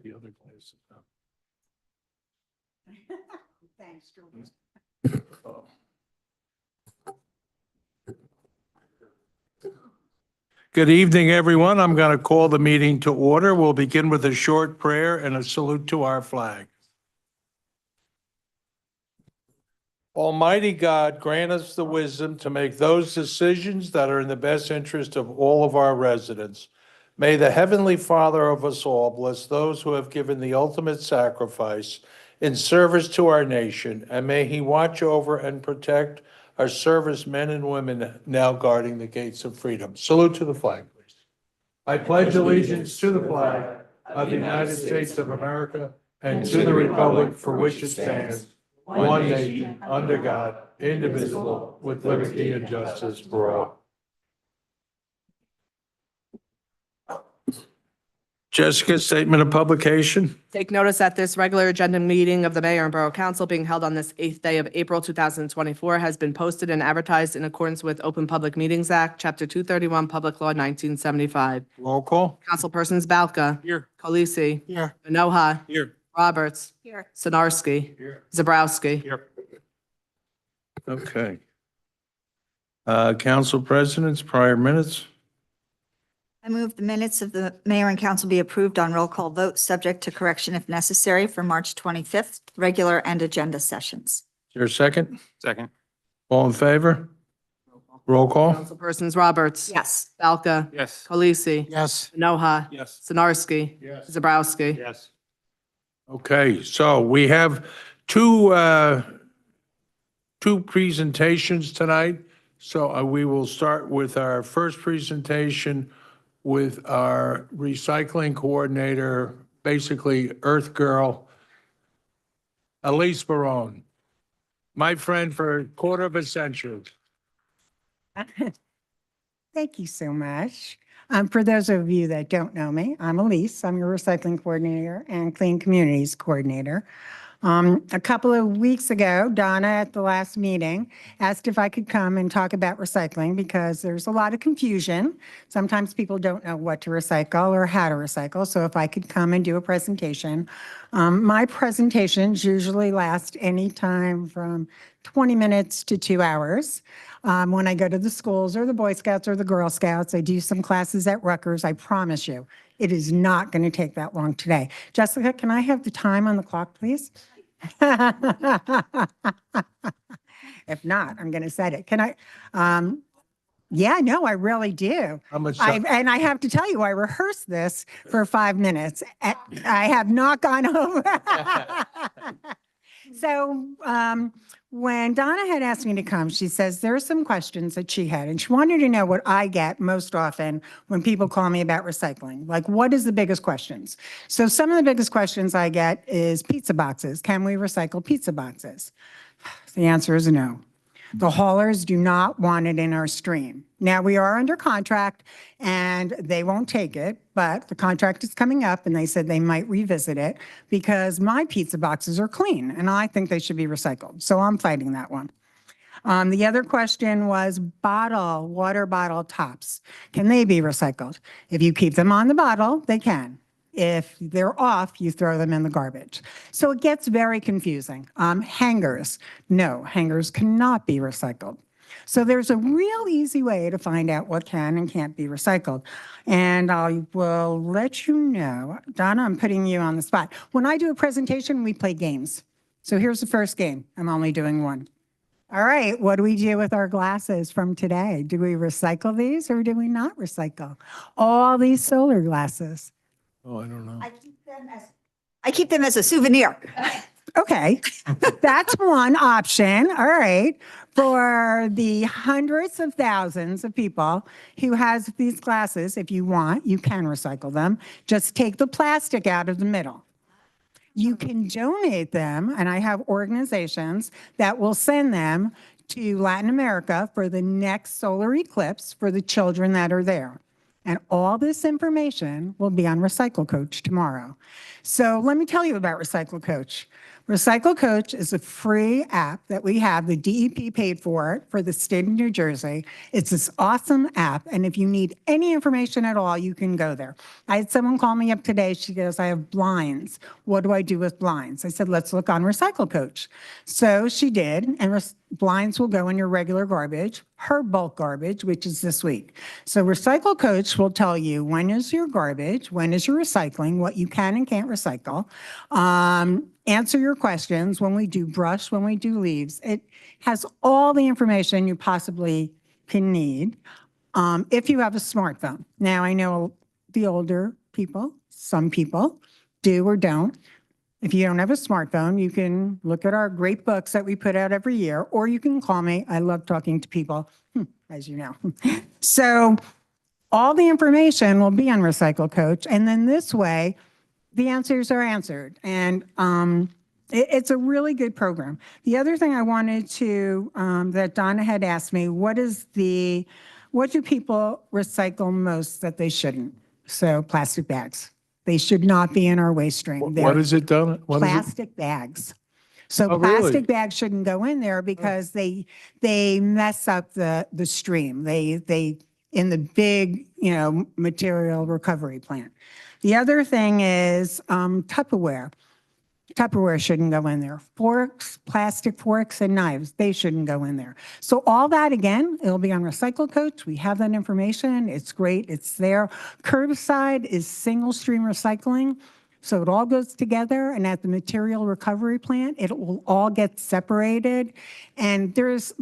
the other glasses. Thanks, Julie. Oh. Good evening, everyone. I'm going to call the meeting to order. We'll begin with a short prayer and a salute to our flag. Almighty God, grant us the wisdom to make those decisions that are in the best interest of all of our residents. May the Heavenly Father of us all bless those who have given the ultimate sacrifice in service to our nation, and may He watch over and protect our servicemen and women now guarding the gates of freedom. Salute to the flag, please. I pledge allegiance to the flag of the United States of America and to the republic for which it stands, one nation, under God, indivisible, with liberty and justice for all. Jessica, statement of publication. Take notice that this regular agenda meeting of the Mayor and Borough Council being held on this 8th day of April 2024 has been posted and advertised in accordance with Open Public Meetings Act, Chapter 231, Public Law 1975. Roll call. Councilpersons Balka. Here. Khaleesi. Here. Minoha. Here. Roberts. Here. Sinarski. Here. Zabrowski. Here. Okay. Council presidents, prior minutes. I move the minutes of the mayor and council be approved on roll call vote, subject to correction if necessary for March 25th, regular and agenda sessions. Is there a second? Second. All in favor? Roll call. Councilpersons Roberts. Yes. Balka. Yes. Khaleesi. Yes. Minoha. Yes. Sinarski. Yes. Zabrowski. Yes. Okay, so we have two presentations tonight. So we will start with our first presentation with our recycling coordinator, basically Earth Girl, Elise Barone, my friend for a quarter of a century. Thank you so much. For those of you that don't know me, I'm Elise. I'm your recycling coordinator and clean communities coordinator. A couple of weeks ago, Donna at the last meeting asked if I could come and talk about recycling because there's a lot of confusion. Sometimes people don't know what to recycle or how to recycle. So if I could come and do a presentation. My presentations usually last anytime from 20 minutes to 2 hours. When I go to the schools or the Boy Scouts or the Girl Scouts, I do some classes at Rutgers. I promise you, it is not going to take that long today. Jessica, can I have the time on the clock, please? If not, I'm going to set it. Can I? Yeah, no, I really do. How much? And I have to tell you, I rehearsed this for 5 minutes. I have not gone over. So when Donna had asked me to come, she says there are some questions that she had, and she wanted to know what I get most often when people call me about recycling. Like, what is the biggest questions? So some of the biggest questions I get is pizza boxes. Can we recycle pizza boxes? The answer is no. The haulers do not want it in our stream. Now, we are under contract and they won't take it, but the contract is coming up and they said they might revisit it because my pizza boxes are clean and I think they should be recycled. So I'm fighting that one. The other question was water bottle tops. Can they be recycled? If you keep them on the bottle, they can. If they're off, you throw them in the garbage. So it gets very confusing. Hangers, no, hangers cannot be recycled. So there's a real easy way to find out what can and can't be recycled. And I will let you know, Donna, I'm putting you on the spot. When I do a presentation, we play games. So here's the first game. I'm only doing one. All right, what do we do with our glasses from today? Do we recycle these or do we not recycle? All these solar glasses. Oh, I don't know. I keep them as a souvenir. Okay, that's one option. All right. For the hundreds of thousands of people who has these glasses, if you want, you can recycle them. Just take the plastic out of the middle. You can donate them, and I have organizations that will send them to Latin America for the next solar eclipse for the children that are there. And all this information will be on Recycle Coach tomorrow. So let me tell you about Recycle Coach. Recycle Coach is a free app that we have. The DEP paid for it for the state of New Jersey. It's this awesome app, and if you need any information at all, you can go there. I had someone call me up today. She goes, I have blinds. What do I do with blinds? I said, let's look on Recycle Coach. So she did, and blinds will go in your regular garbage, her bulk garbage, which is this week. So Recycle Coach will tell you when is your garbage, when is your recycling, what you can and can't recycle, answer your questions when we do brush, when we do leaves. It has all the information you possibly can need if you have a smartphone. Now, I know the older people, some people do or don't. If you don't have a smartphone, you can look at our great books that we put out every year, or you can call me. I love talking to people, as you know. So all the information will be on Recycle Coach, and then this way, the answers are answered. And it's a really good program. The other thing I wanted to, that Donna had asked me, what do people recycle most that they shouldn't? So plastic bags. They should not be in our waste stream. What They're is it, Donna? What is it? plastic bags. So Oh, really? plastic bags shouldn't go in there because they mess up the stream. They in the big, material recovery plant. The other thing is Tupperware. Tupperware shouldn't go in there. Forks, plastic forks and knives, they shouldn't go in there. So all that, again, it'll be on Recycle Coach. We have that information. It's great. It's there. Curbside is single stream recycling. So it all goes together, and at the material recovery plant, it will all get separated. And there is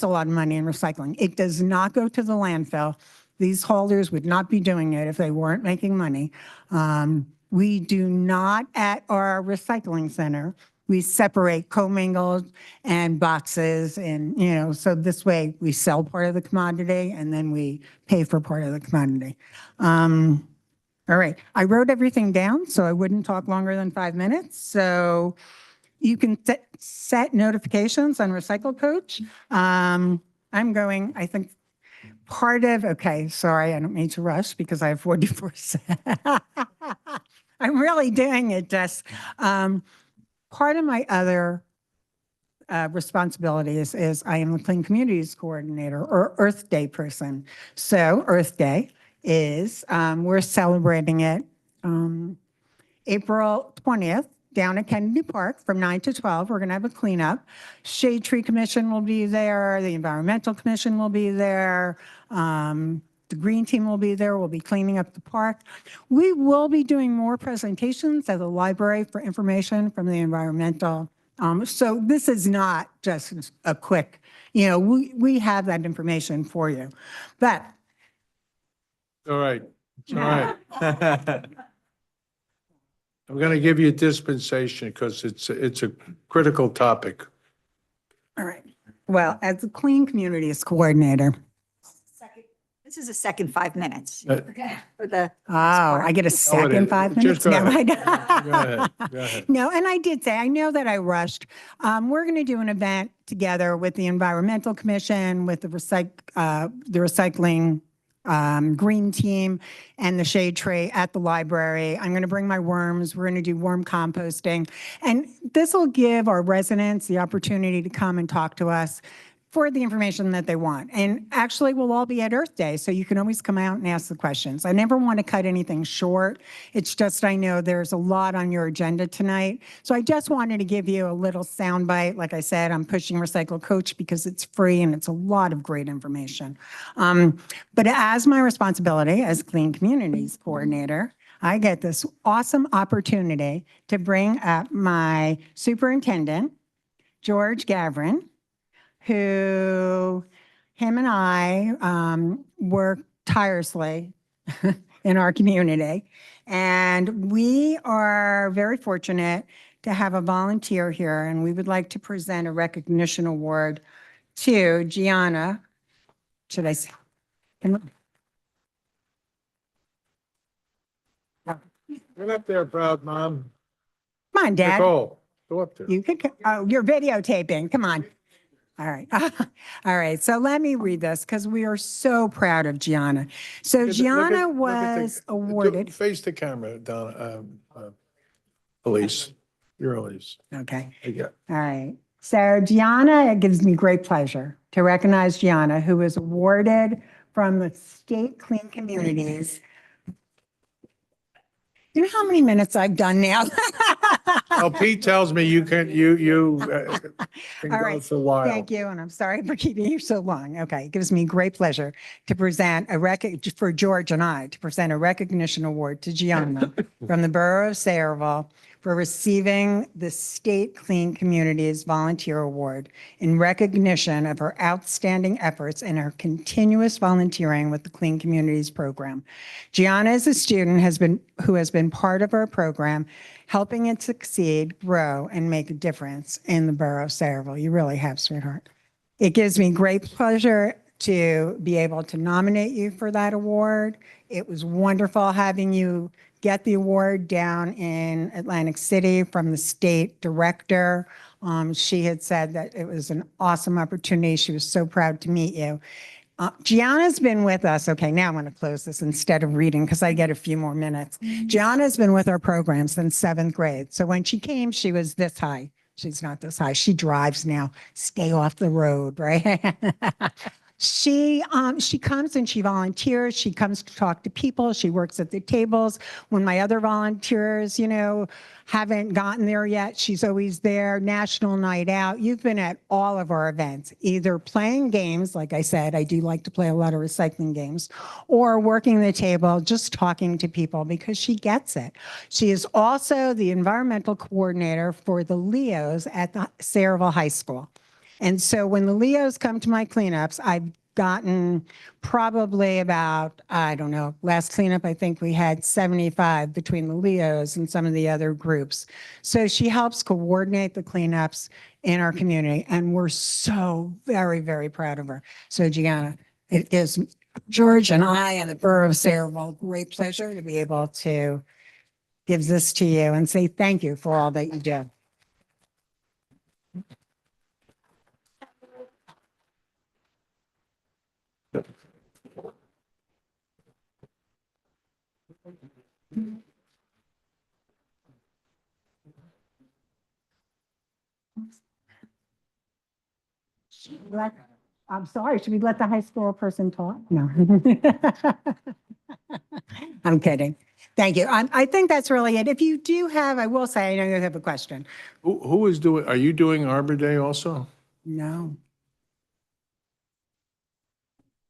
a lot of money in recycling. It does not go to the landfill. These haulers would not be doing it if they weren't making money. We do not at our recycling center. We separate commingled and boxes, and so this way we sell part of the commodity and then we pay for part of the commodity. All right, I wrote everything down so I wouldn't talk longer than 5 minutes. So you can set notifications on Recycle Coach. I'm going, I think, okay, sorry, I don't mean to rush because I have 44 I'm really doing it, Jess. Part of my other responsibility is I am the Clean Communities Coordinator or Earth Day person. So Earth Day is, we're celebrating it April 20th down at Kennedy Park from 9 to 12. We're going to have a cleanup. Shade Tree Commission will be there. The Environmental Commission will be there. The Green Team will be there. We'll be cleaning up the park. We will be doing more presentations at the library for information from the environmental. So this is not just a quick, we have that information for you. But All right, it's all right. I'm going to give you a dispensation because it's a critical topic. all right. Well, as the Clean Communities Coordinator, This is a second 5 minutes. Uh, For the, I get a second 5 minutes? Just go No, I ahead. don't. Go ahead, go ahead. No, and I did say, I know that I rushed. We're going to do an event together with the Environmental Commission, with the recycling Green Team and the Shade Tree at the library. I'm going to bring my worms. We're going to do worm composting. And this will give our residents the opportunity to come and talk to us for the information that they want. And actually, we'll all be at Earth Day, so you can always come out and ask the questions. I never want to cut anything short. It's just I know there's a lot on your agenda tonight. So I just wanted to give you a little soundbite. Like I said, I'm pushing Recycle Coach because it's free and it's a lot of great information. But as my responsibility as Clean Communities Coordinator, I get this awesome opportunity to bring up my superintendent, George Gavrin, who him and I work tirelessly in our community. And we are very fortunate to have a volunteer here, and we would like to present a recognition award to Gianna. Should I say? Get up there, proud mom. Come on, Dad. Nicole, go up there. You could, you're videotaping. Come on. All right. All right. So let me read this because we are so proud of Gianna. So Gianna was awarded. Face the camera, Donna, Elise. You're Elise. Okay. Yeah. All right. So Gianna, it gives me great pleasure to recognize Gianna, who was awarded from the State Clean Communities. You know how many minutes I've done now? Well, Pete tells me you can All go right. for a while. Thank you, and I'm sorry for keeping you so long. Okay, it gives me great pleasure to present for George and I, to present a recognition award to Gianna from the Borough of Sayreville for receiving the State Clean Communities Volunteer Award in recognition of her outstanding efforts and her continuous volunteering with the Clean Communities Program. Gianna is a student who has been part of our program, helping it succeed, grow, and make a difference in the Borough of Sayreville. You really have, sweetheart. It gives me great pleasure to be able to nominate you for that award. It was wonderful having you get the award down in Atlantic City from the state director. She had said that it was an awesome opportunity. She was so proud to meet you. Gianna's been with us. Okay, now I'm going to close this instead of reading because I get a few more minutes. Gianna's been with our program since 7th grade. So when she came, she was this high. She's not this high. She drives now. Stay off the road, right? She comes and she volunteers. She comes to talk to people. She works at the tables. When my other volunteers, haven't gotten there yet, she's always there. National Night Out. You've been at all of our events, either playing games, like I said, I do like to play a lot of recycling games, or working the table, just talking to people because she gets it. She is also the environmental coordinator for the Leos at the Sayreville High School. And so when the Leos come to my cleanups, I've gotten probably about, I don't know, last cleanup, I think we had 75 between the Leos and some of the other groups. So she helps coordinate the cleanups in our community. And we're so very, very proud of her. So Gianna, it gives George and I and the Borough of Sayreville great pleasure to be able to give this to you and say thank you for all that you do. I'm sorry, should we let the high school person talk? No. I'm kidding. Thank you. I think that's really it. If you do have, I will say, I know you have a question. Who is doing, are you doing Arbor Day also? No.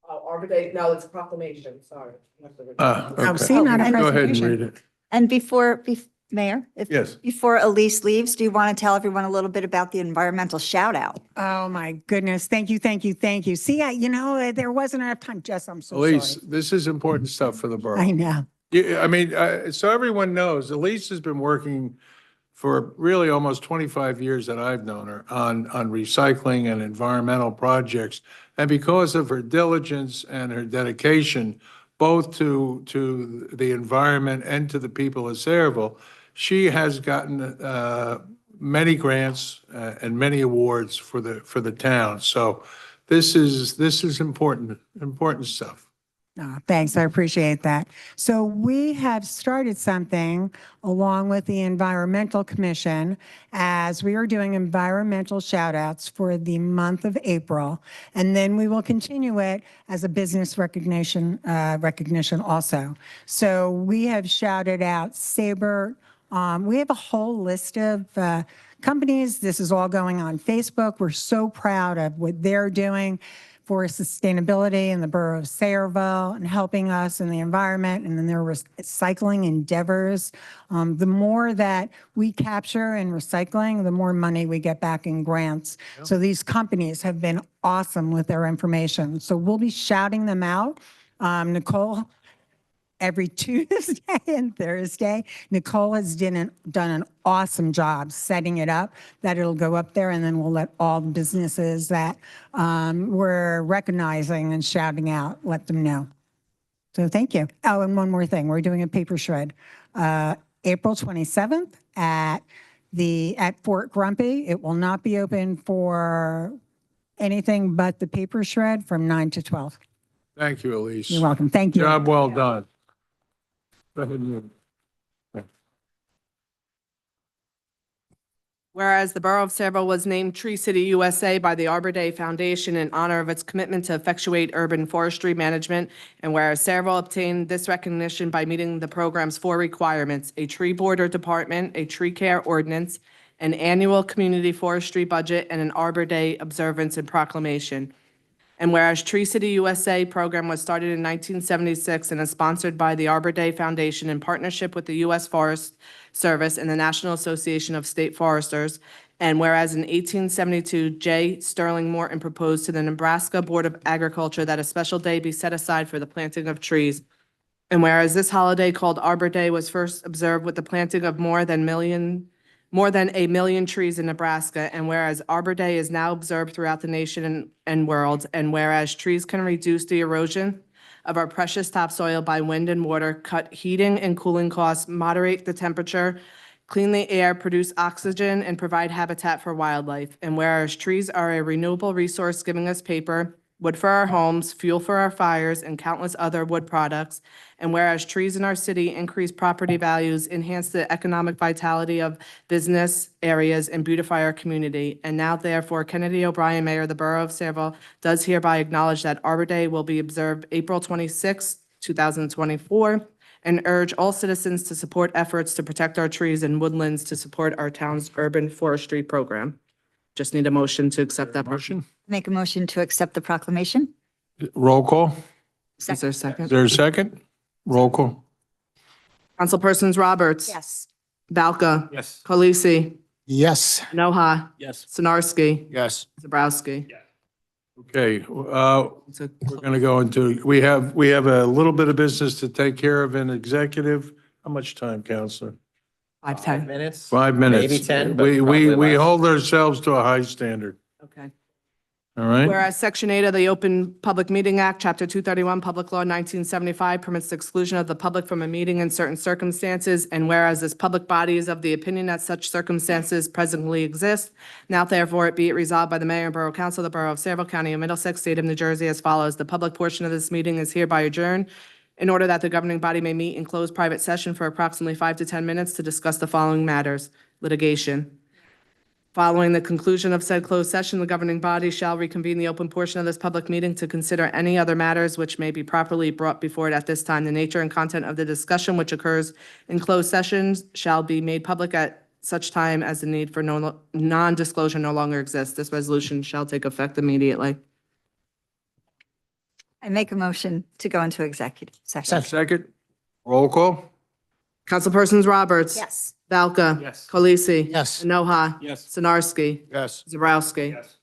Arbor Day, no, it's a proclamation, sorry. Okay. see, not a Go ahead and presentation. read it. And Mayor, Yes. before Elise leaves, do you want to tell everyone a little bit about the environmental shout out? Oh, my goodness. Thank you, thank you, thank you. See, there wasn't enough time. Jess, I'm so Elise, sorry. this is important stuff for the borough. I know. Yeah, I mean, so everyone knows, Elise has been working for really almost 25 years that I've known her on recycling and environmental projects. And because of her diligence and her dedication, both to the environment and to the people of Sayreville, she has gotten many grants and many awards for the town. So this is important stuff. Oh, thanks. I appreciate that. So we have started something along with the Environmental Commission as we are doing environmental shout outs for the month of April. And then we will continue it as a business recognition also. So we have shouted out Sabre. We have a whole list of companies. This is all going on Facebook. We're so proud of what they're doing for sustainability in the Borough of Sayreville and helping us in the environment and in their recycling endeavors. The more that we capture in recycling, the more money we get back in grants. So these companies have been awesome with their information. So we'll be shouting them out. Nicole, every Tuesday and Thursday. Nicole has done an awesome job setting it up, that it'll go up there, and then we'll let all the businesses that we're recognizing and shouting out, let them know. So thank you. Oh, and one more thing. We're doing a paper shred April 27th at Fort Grumpy. It will not be open for anything but the paper shred from 9 to 12. Thank you, Elise. You're welcome. Thank you. Job well done. Go ahead and- Whereas the Borough of Sayreville was named Tree City USA by the Arbor Day Foundation in honor of its commitment to effectuate urban forestry management, and whereas Sayreville obtained this recognition by meeting the program's 4 requirements: a tree border department, a tree care ordinance, an annual community forestry budget, and an Arbor Day observance and proclamation. And whereas Tree City USA program was started in 1976 and is sponsored by the Arbor Day Foundation in partnership with the U.S. Forest Service and the National Association of State Foresters. And whereas in 1872, J. Sterling Morton proposed to the Nebraska Board of Agriculture that a special day be set aside for the planting of trees. And whereas this holiday called Arbor Day was first observed with the planting of more than a million trees in Nebraska, and whereas Arbor Day is now observed throughout the nation and world, and whereas trees can reduce the erosion of our precious topsoil by wind and water, cut heating and cooling costs, moderate the temperature, clean the air, produce oxygen, and provide habitat for wildlife. And whereas trees are a renewable resource giving us paper, wood for our homes, fuel for our fires, and countless other wood products. And whereas trees in our city increase property values, enhance the economic vitality of business areas, and beautify our community. And now therefore, Kennedy O'Brien, Mayor of the Borough of Sayreville, does hereby acknowledge that Arbor Day will be observed April 26, 2024, and urge all citizens to support efforts to protect our trees and woodlands to support our town's urban forestry program. Just need a motion to accept that motion. Motion? Make a motion to accept the proclamation. Roll call? Is there a Is second? there a second? Roll call? Councilpersons Roberts. Yes. Balca. Yes. Khaleesi. Yes. Noha. Yes. Sinarski. Yes. Zabrowski. Okay, we're going to go into, we have a little bit of business to take care of in executive. How much time, Counselor? 5:10. Minutes? 5 minutes. Maybe 10, but We probably less. hold ourselves to a high standard, Okay. all right? Whereas Section 8 of the Open Public Meeting Act, Chapter 231, Public Law 1975 permits the exclusion of the public from a meeting in certain circumstances, and whereas this public body is of the opinion that such circumstances presently exist, now therefore it be it resolved by the Mayor and Borough Council of the Borough of Sayreville, County of Middlesex, State of New Jersey as follows. The public portion of this meeting is hereby adjourned in order that the governing body may meet in closed private session for approximately 5 to 10 minutes to discuss the following matters. Litigation. Following the conclusion of said closed session, the governing body shall reconvene the open portion of this public meeting to consider any other matters which may be properly brought before it at this time. The nature and content of the discussion which occurs in closed sessions shall be made public at such time as the need for non-disclosure no longer exists. This resolution shall take effect immediately. I make a motion to go into executive session. Second? Roll call? Councilpersons Roberts. Yes. Balca. Yes. Khaleesi. Yes. Noha. Yes. Sinarski. Yes. Zabrowski. Yes.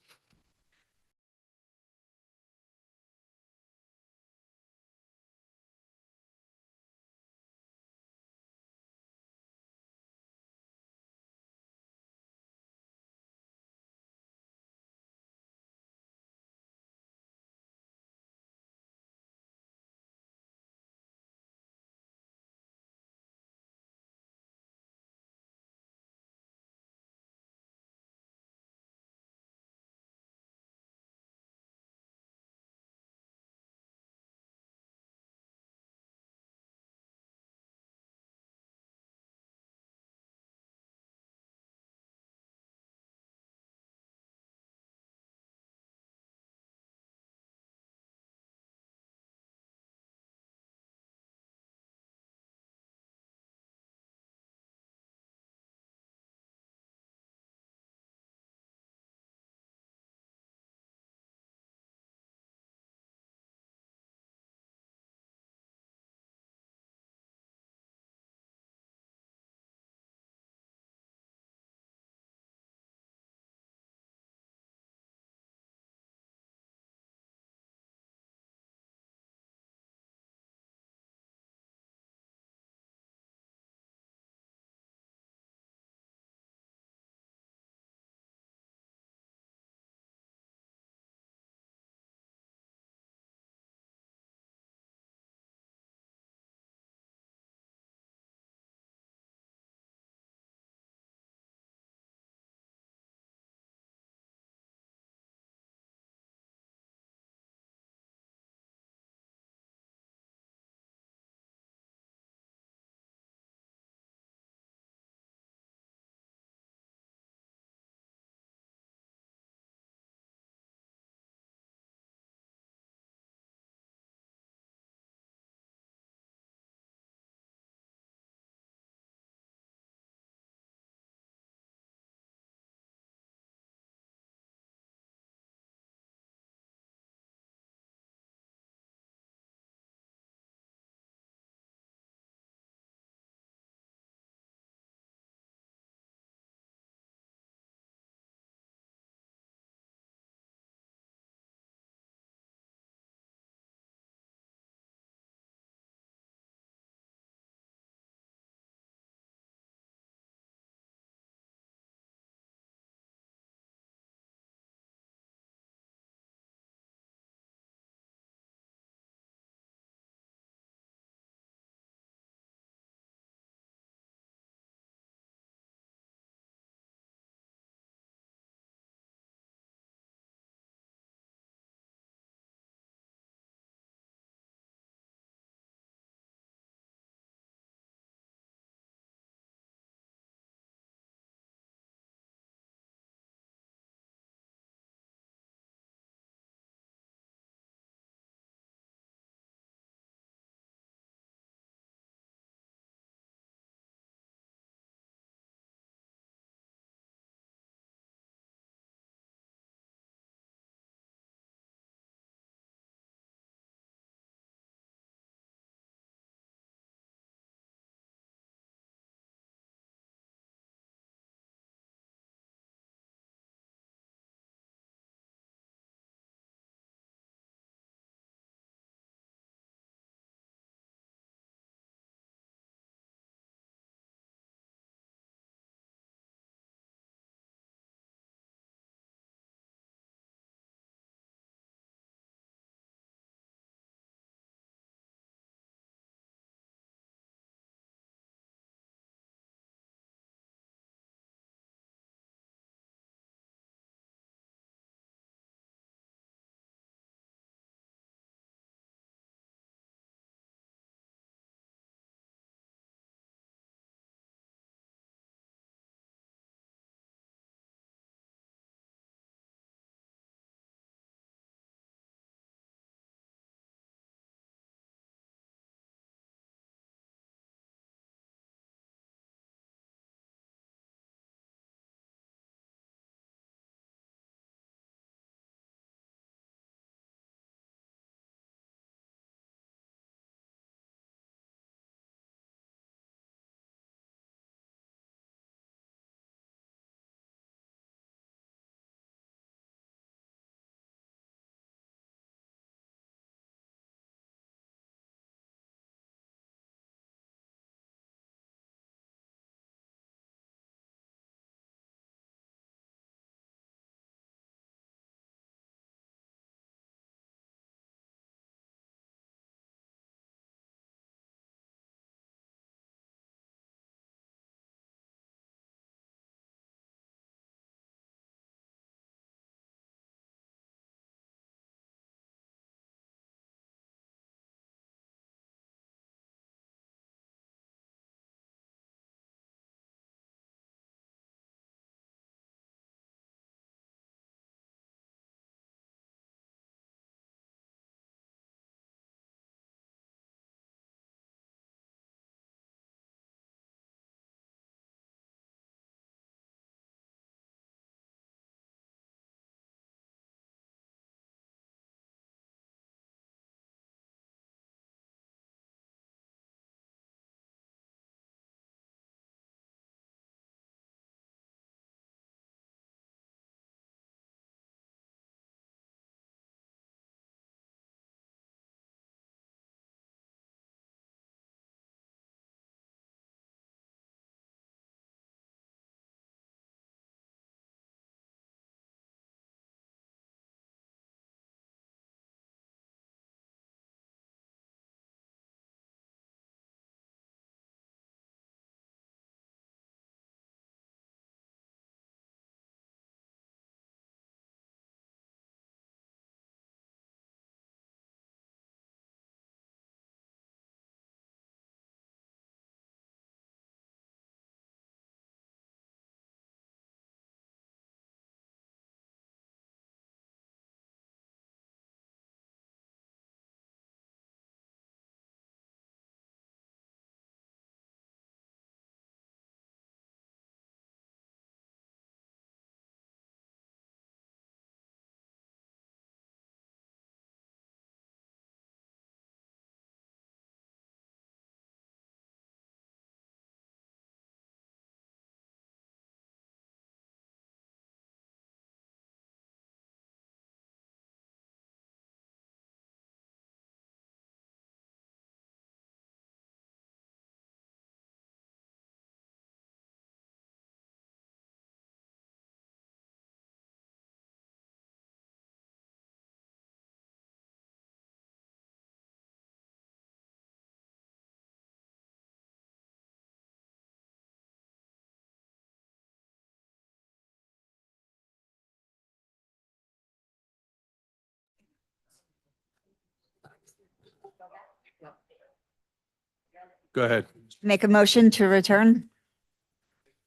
Go ahead. Make a motion to return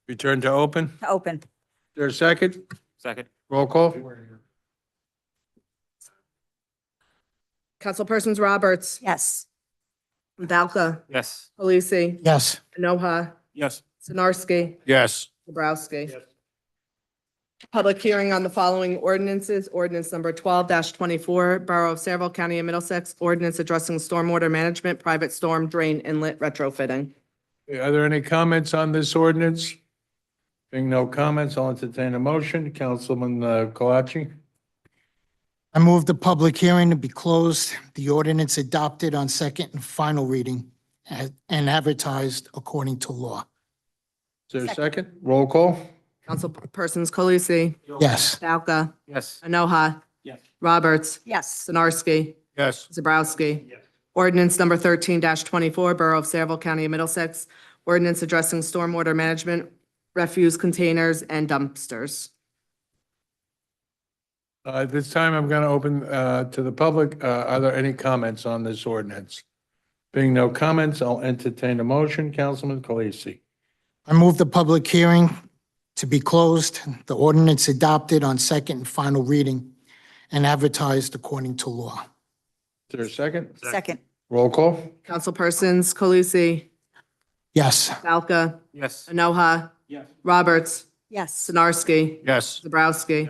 Return to open. to open. Is there a second? Second. Roll call? Councilpersons Roberts, Yes. Valka, Yes. Polisi, Yes. Enoha, Yes. Sinarski, Yes. Bobrowski. Public hearing on the following ordinances. Ordinance number 12-24, Borough of Saraville, County of Middlesex, ordinance addressing stormwater management, private storm drain inlet retrofitting. Are there any comments on this ordinance? Being no comments, I'll entertain a motion. Councilman Kalachi? I move the public hearing to be closed, the ordinance adopted on second and final reading and advertised according to law. Is there a second? Roll call? Councilpersons Colisi, Yes. Valka, Yes. Enoha, Yes. Roberts, Yes. Sinarski, Yes. Zabrowski. Ordinance number 13-24, Borough of Saraville, County of Middlesex, ordinance addressing stormwater management, refuse containers, and dumpsters. At this time, I'm going to open to the public. Are there any comments on this ordinance? Being no comments, I'll entertain a motion. Councilman Kalisi. I move the public hearing to be closed, the ordinance adopted on second and final reading and advertised according to law. Is there a second? Second. Roll call? Councilpersons Colisi, Yes. Valka, Yes. Enoha, Yes. Roberts, Yes. Sinarski, Yes. Zabrowski.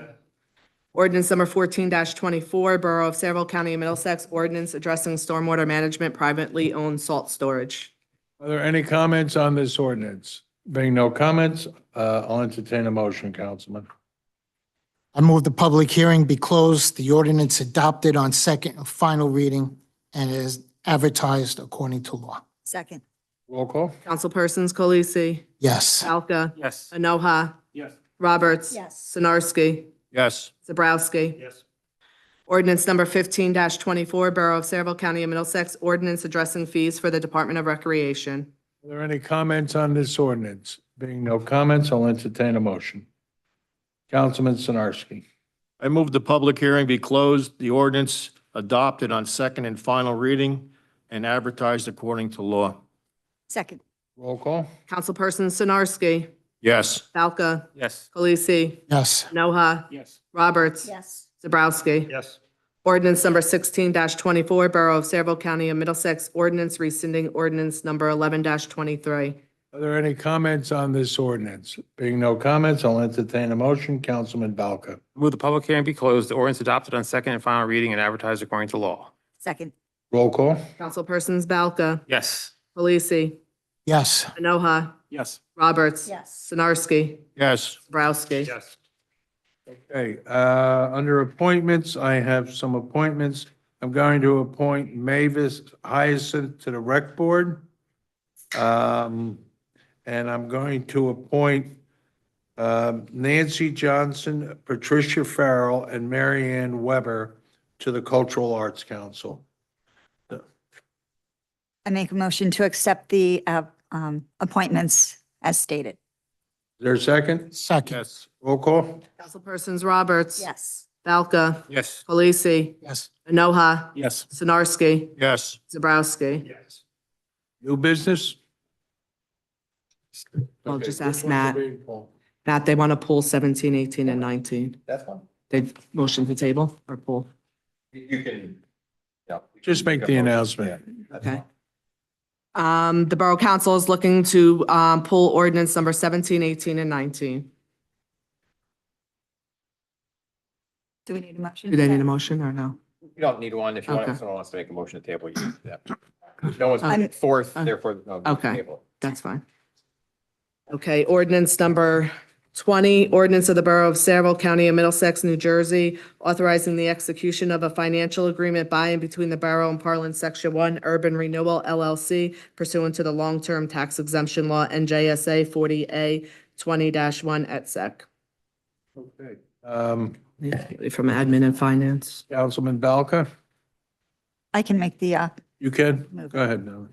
Ordinance number 14-24, Borough of Saraville, County of Middlesex, ordinance addressing stormwater management, privately owned salt storage. Are there any comments on this ordinance? Being no comments, I'll entertain a motion, Councilman. I move the public hearing be closed, the ordinance adopted on second and final reading and is advertised according to law. Second. Roll call? Councilpersons Colisi, Yes. Valka, Yes. Enoha, Yes. Roberts. Yes. Sinarski, Yes. Zabrowski. Yes. Ordinance number 15-24, Borough of Saraville, County of Middlesex, ordinance addressing fees for the Department of Recreation. Are there any comments on this ordinance? Being no comments, I'll entertain a motion. Councilman Sinarski. I move the public hearing be closed, the ordinance adopted on second and final reading and advertised according to law. Second. Roll call? Councilperson Sinarski, Yes. Valka, Yes. Colisi, Yes. Noha, Yes. Roberts, Yes. Zabrowski. Yes. Ordinance number 16-24, Borough of Saraville, County of Middlesex, ordinance rescinding ordinance number 11-23. Are there any comments on this ordinance? Being no comments, I'll entertain a motion. Councilman Balka. Move the public hearing be closed. The ordinance adopted on second and final reading and advertised according to law. Second. Roll call? Councilpersons Balka, Yes. Polisi, Yes. Enoha, Yes. Roberts. Yes. Sinarski, Yes. Zabrowski. Yes. Okay, under appointments, I have some appointments. I'm going to appoint Mavis Hyacinth to the Rec Board. And I'm going to appoint Nancy Johnson, Patricia Farrell, and Mary Ann Weber to the Cultural Arts Council. I make a motion to accept the appointments as stated. Is there a second? Second. Yes. Roll call? Councilpersons Roberts. Yes. Valka, Yes. Polisi, Yes. Enoha, Yes. Sinarski, Yes. Zabrowski. Yes. New business? I'll Okay, just which ask ones are Matt. being pulled? Matt, they want to pull 17, 18, and 19. That's fine. They motion to table or pull? You can, yeah. Just make the announcement. Okay. The Borough Council is looking to pull ordinance number 17, 18, and 19. Do we need a motion? Do they need a motion or no? You don't need one. If you want, Okay. if someone wants to make a motion to table, you can do that. No one's I'm- put forth, therefore, no. Okay. table. That's fine. Okay, ordinance number 20, ordinance of the Borough of Saraville, County of Middlesex, New Jersey, authorizing the execution of a financial agreement by and between the Borough and Parlin Section 1 Urban Renewal LLC pursuant to the long-term tax exemption law NJSA 40A 20-1 et sec. Okay. From admin and finance. Councilman Balka? I can make the, You can? Move. Go ahead, Nellie.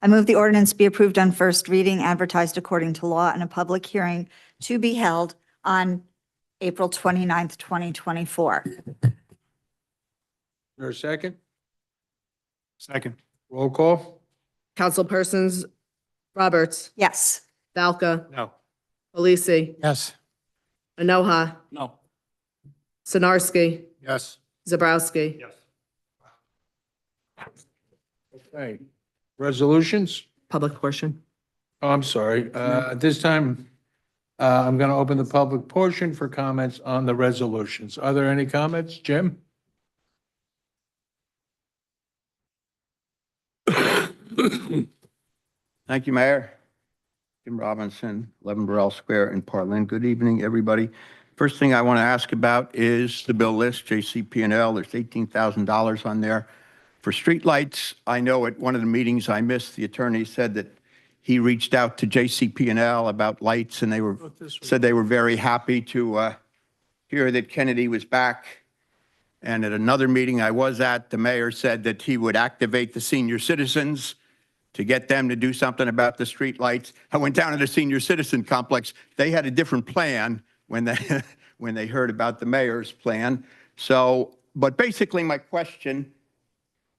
I move the ordinance be approved on first reading, advertised according to law, and a public hearing to be held on April 29th, 2024. Is there a second? Second. Roll call? Councilpersons Roberts, Yes. Valka, No. Polisi, Yes. Enoha, No. Sinarski, Yes. Zabrowski. Yes. Okay. Resolutions? Public portion. Oh, I'm sorry. At this time, I'm going to open the public portion for comments on the resolutions. Are there any comments? Jim? Thank you, Mayor. Jim Robinson, 11 Burrell Square in Portland. Good evening, everybody. First thing I want to ask about is the bill list, JCP&L. There's $18,000 on there. For streetlights, I know at one of the meetings I missed, the attorney said that he reached out to JCP&L about lights, and said they were very happy to hear that Kennedy was back. And at another meeting I was at, the mayor said that he would activate the senior citizens to get them to do something about the streetlights. I went down to the senior citizen complex. They had a different plan when they, when they heard about the mayor's plan. So, but basically my question,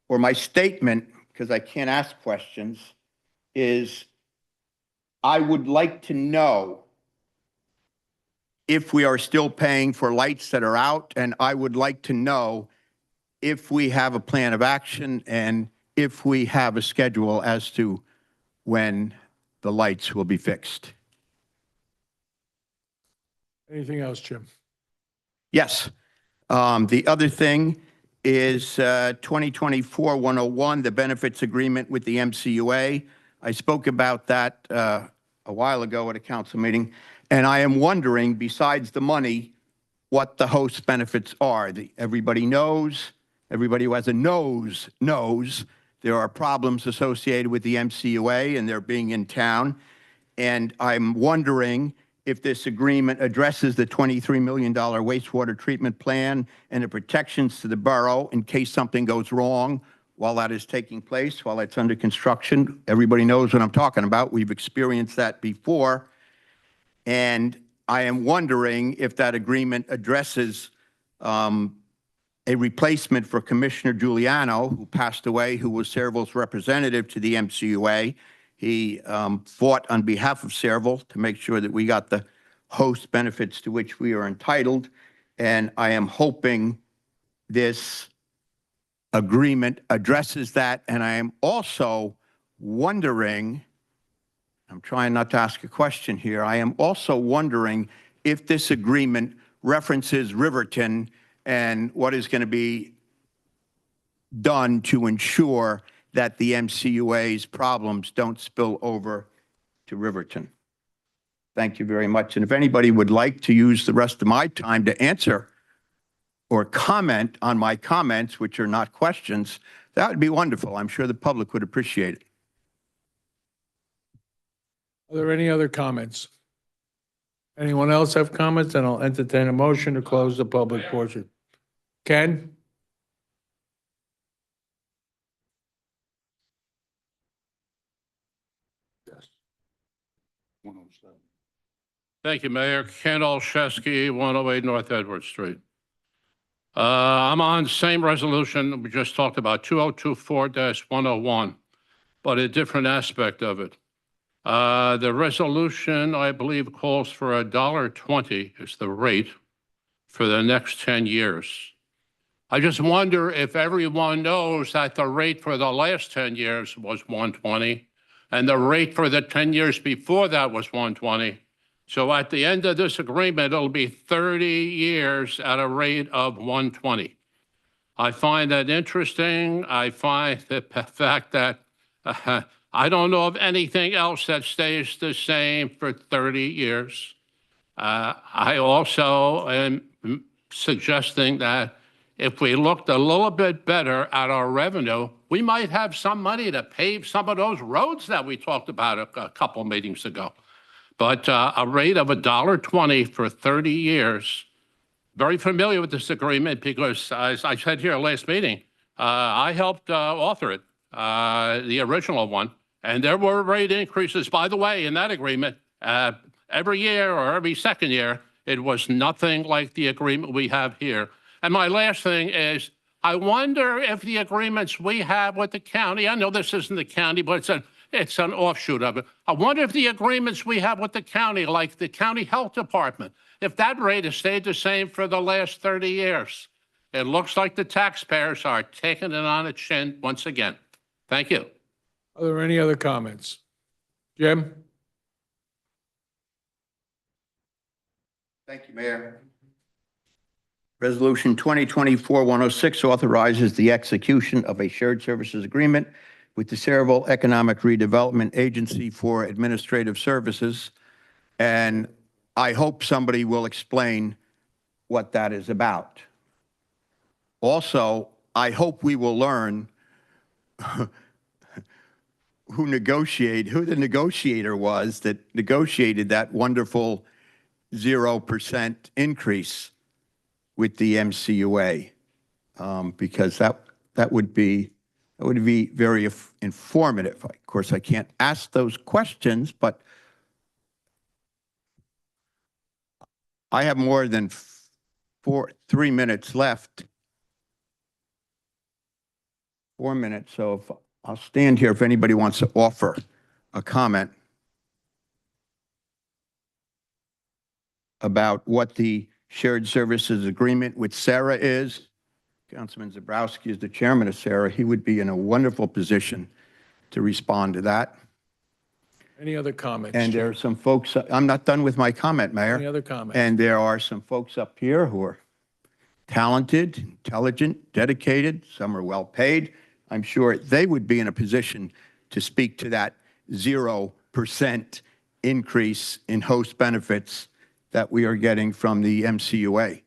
or my statement, because I can't ask questions, is I would like to know if we are still paying for lights that are out, and I would like to know if we have a plan of action and if we have a schedule as to when the lights will be fixed. Anything else, Jim? Yes. The other thing is 2024-101, the benefits agreement with the MCUA. I spoke about that a while ago at a council meeting, and I am wondering, besides the money, what the host benefits are. Everybody knows, everybody who has a nose knows there are problems associated with the MCUA and their being in town. And I'm wondering if this agreement addresses the $23 million wastewater treatment plan and the protections to the borough in case something goes wrong while that is taking place, while it's under construction. Everybody knows what I'm talking about. We've experienced that before. And I am wondering if that agreement addresses a replacement for Commissioner Giuliano, who passed away, who was Sayreville's representative to the MCUA. He fought on behalf of Sayreville to make sure that we got the host benefits to which we are entitled. And I am hoping this agreement addresses that. And I am also wondering, I'm trying not to ask a question here, I am also wondering if this agreement references Riverton and what is going to be done to ensure that the MCUA's problems don't spill over to Riverton. Thank you very much. And if anybody would like to use the rest of my time to answer or comment on my comments, which are not questions, that would be wonderful. I'm sure the public would appreciate it. Are there any other comments? Anyone else have comments? Then I'll entertain a motion to close the public portion. Ken? Thank you, Mayor. Ken Olszewski, 108 North Edward Street. I'm on the same resolution we just talked about, 2024-101, but a different aspect of it. The resolution, I believe, calls for $1.20 is the rate for the next 10 years. I just wonder if everyone knows that the rate for the last 10 years was 120, and the rate for the 10 years before that was 120. So at the end of this agreement, it'll be 30 years at a rate of 120. I find that interesting. I find the fact that I don't know of anything else that stays the same for 30 years. I also am suggesting that if we looked a little bit better at our revenue, we might have some money to pave some of those roads that we talked about a couple meetings ago. But a rate of $1.20 for 30 years, very familiar with this agreement because, as I said here last meeting, I helped author it, the original one. And there were rate increases, by the way, in that agreement. Every year or every second year, it was nothing like the agreement we have here. And my last thing is, I wonder if the agreements we have with the county, I know this isn't the county, but it's an offshoot of it. I wonder if the agreements we have with the county, like the county health department, if that rate has stayed the same for the last 30 years. It looks like the taxpayers are taking it on the chin once again. Thank you. Are there any other comments? Jim? Thank you, Mayor. Resolution 2024-106 authorizes the execution of a shared services agreement with the Saraville Economic Redevelopment Agency for Administrative Services. And I hope somebody will explain what that is about. Also, I hope we will learn who the negotiator was that negotiated that wonderful 0% increase with the MCUA, because that would be very informative. Of course, I can't ask those questions, but I have more than 3 minutes left. 4 minutes, so I'll stand here if anybody wants to offer a comment about what the shared services agreement with Sarah is. Councilman Zabrowski is the chairman of Sarah. He would be in a wonderful position to respond to that. Any other comments? And there are some folks, I'm not done with my comment, Mayor. Any other comments? And there are some folks up here who are talented, intelligent, dedicated. Some are well paid. I'm sure they would be in a position to speak to that 0% increase in host benefits that we are getting from the MCUA.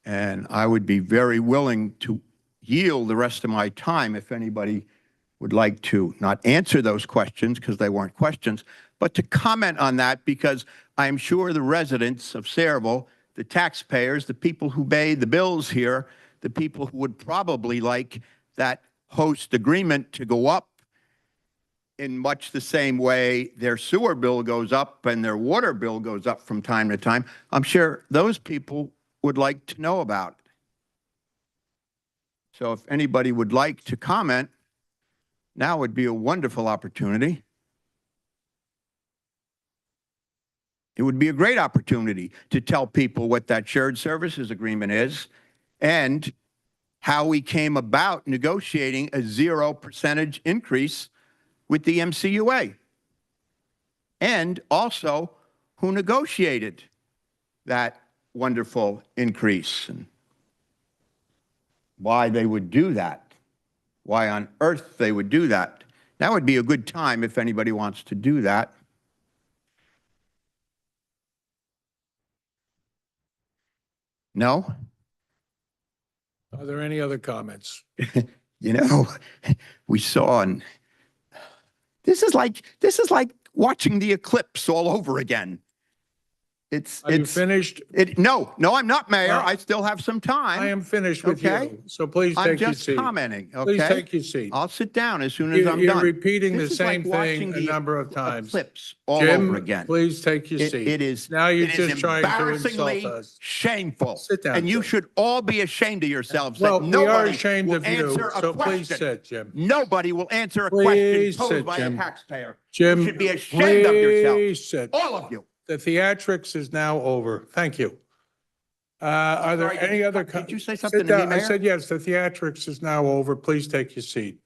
And I would be very willing to yield the rest of my time if anybody would like to not answer those questions because they weren't questions, but to comment on that, because I'm sure the residents of Saraville, the taxpayers, the people who pay the bills here, the people who would probably like that host agreement to go up in much the same way their sewer bill goes up and their water bill goes up from time to time, I'm sure those people would like to know about it. So if anybody would like to comment, now would be a wonderful opportunity. It would be a great opportunity to tell people what that shared services agreement is and how we came about negotiating a 0% increase with the MCUA. And also who negotiated that wonderful increase and why they would do that, why on earth they would do that. That would be a good time if anybody wants to do that. No? Are there any other comments? You know, we saw, and this is like watching the eclipse all over again. Are you finished? No, I'm not, Mayor. Well, I still have some time. I am finished with Okay. you, so please I'm take your just seat. commenting, Please okay? take your seat. I'll sit down as soon as I'm You're done. repeating the This is like same thing watching a the number of times. Eclipse all Jim, over again. please take your seat. It is. Now you're it is just trying to insult embarrassingly us. Shameful. Sit down, And you Jim. should all be ashamed of yourselves Well, that we are nobody ashamed will of you, answer a so please question. sit, Jim. Nobody will answer a Please question sit, posed by Jim. a taxpayer. Jim, You should be ashamed of yourself. please sit. All of you. The theatrics is now over. Thank you. Are there Sorry, any other? did you say Sit something to me, down. I Mayor? said, yes, the theatrics is now over. Please take your seat.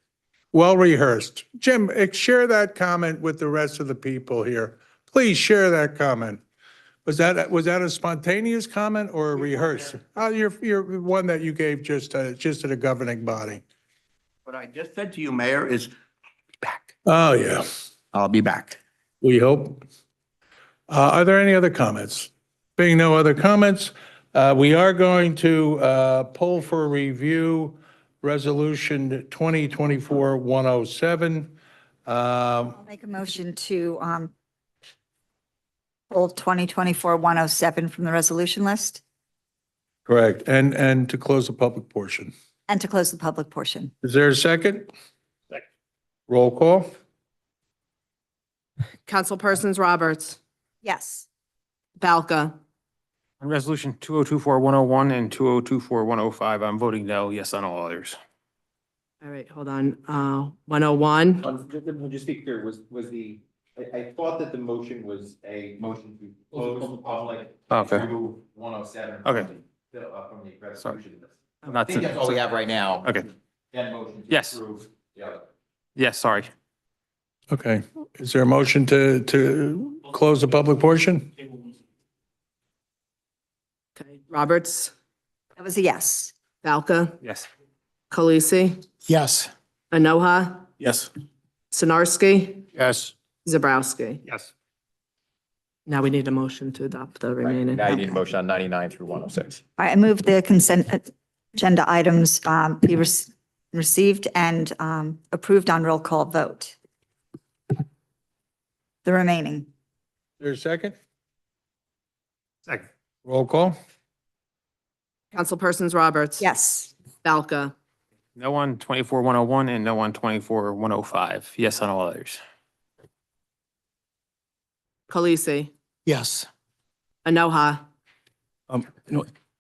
Well rehearsed. Jim, share that comment with the rest of the people here. Please share that comment. Was that a spontaneous comment or a rehearsed? Oh, you're one that you gave just to the governing body. What I just said to you, Mayor, is back. Oh, yeah. I'll be back. We hope. Are there any other comments? Being no other comments, we are going to pull for review Resolution 2024-107. I'll make a motion to pull 2024-107 from the resolution list Correct. And to close the public portion. and to close the public portion. Is there a second? Second. Roll call? Councilpersons Roberts, Yes. Balca, On Resolution 2024-101 and 2024-105, I'm voting no, yes on all others. All right, hold on. 101, Just be clear, was the, I thought that the motion was a motion to close the public. Okay. Remove 107. Okay. From the resolution list. I Not think to- that's all we have right now. Okay. Then motion to Yes. approve the other. Yes, sorry. Okay. Is there a motion to close the public portion? okay, Roberts, That was a yes. Valka, Yes. Khaleesi, Yes. Enoha, Yes. Sinarski, Yes. Zabrowski. Yes. Now we need a motion to adopt the remaining. Now you need a motion on 99 through 106. All right, I move the consent agenda items be received and approved on roll call vote. The remaining. There a second? Second. Roll call? Councilpersons Roberts. Yes. Valka, No on 24-101 and no on 24-105, yes on all others. Khaleesi, Yes. Enoha,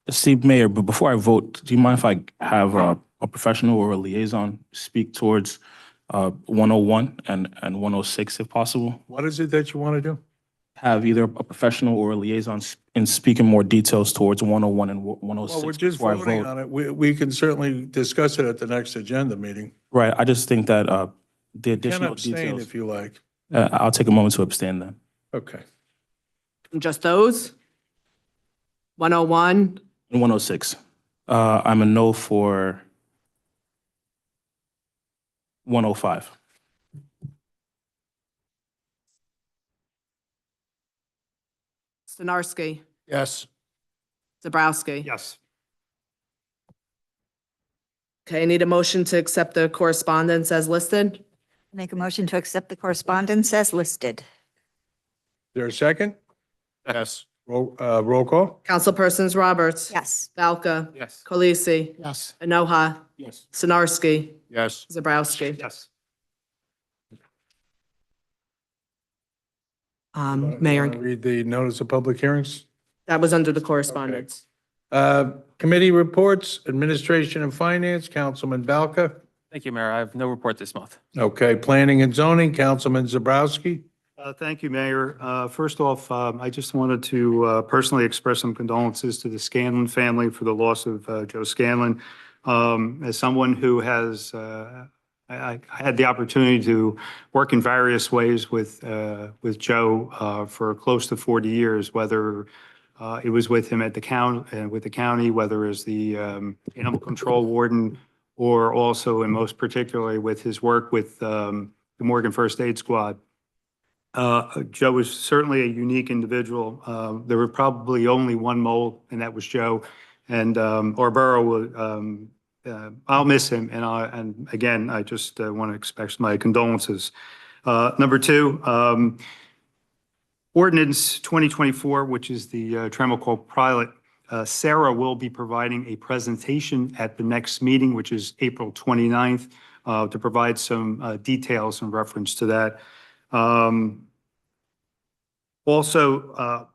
Esteemed Mayor, but before I vote, do you mind if I have a professional or a liaison speak towards 101 and 106 if possible? What is it that you want to do? Have either a professional or a liaison and speak in more details towards 101 and 106. Well, we're just before I voting vote. on it. We can certainly discuss it at the next agenda meeting. Right, I just think that the You can additional abstain details, if you like. I'll take a moment to abstain then. Okay. just those? 101, And 106, I'm a no for 105. Sinarski, Yes. Zabrowski. Yes. Okay, I need a motion to accept the correspondence as listed. Make a motion to accept the correspondence as listed. Is there a second? Yes. Roll call? Councilpersons Roberts. Yes. Valka, Yes. Khaleesi, Yes. Enoha, Yes. Sinarski, Yes. Zabrowski. Yes. Mayor, Read the notice of public hearings. that was under the correspondence. Committee reports, Administration and Finance, Councilman Balka. Thank you, Mayor. I have no report this month. Okay, Planning and Zoning, Councilman Zabrowski. Thank you, Mayor. First off, I just wanted to personally express some condolences to the Scanlon family for the loss of Joe Scanlon. As someone who has, I had the opportunity to work in various ways with Joe for close to 40 years, whether it was with him at the county, whether as the animal control warden, or also, and most particularly, with his work with the Morgan First Aid Squad. Joe was certainly a unique individual. There were probably only one mole, and that was Joe. And our borough will, I'll miss him. And again, I just want to express my condolences. Number two, Ordinance 2024, which is the Trammell pilot. Sarah will be providing a presentation at the next meeting, which is April 29th, to provide some details in reference to that. Also,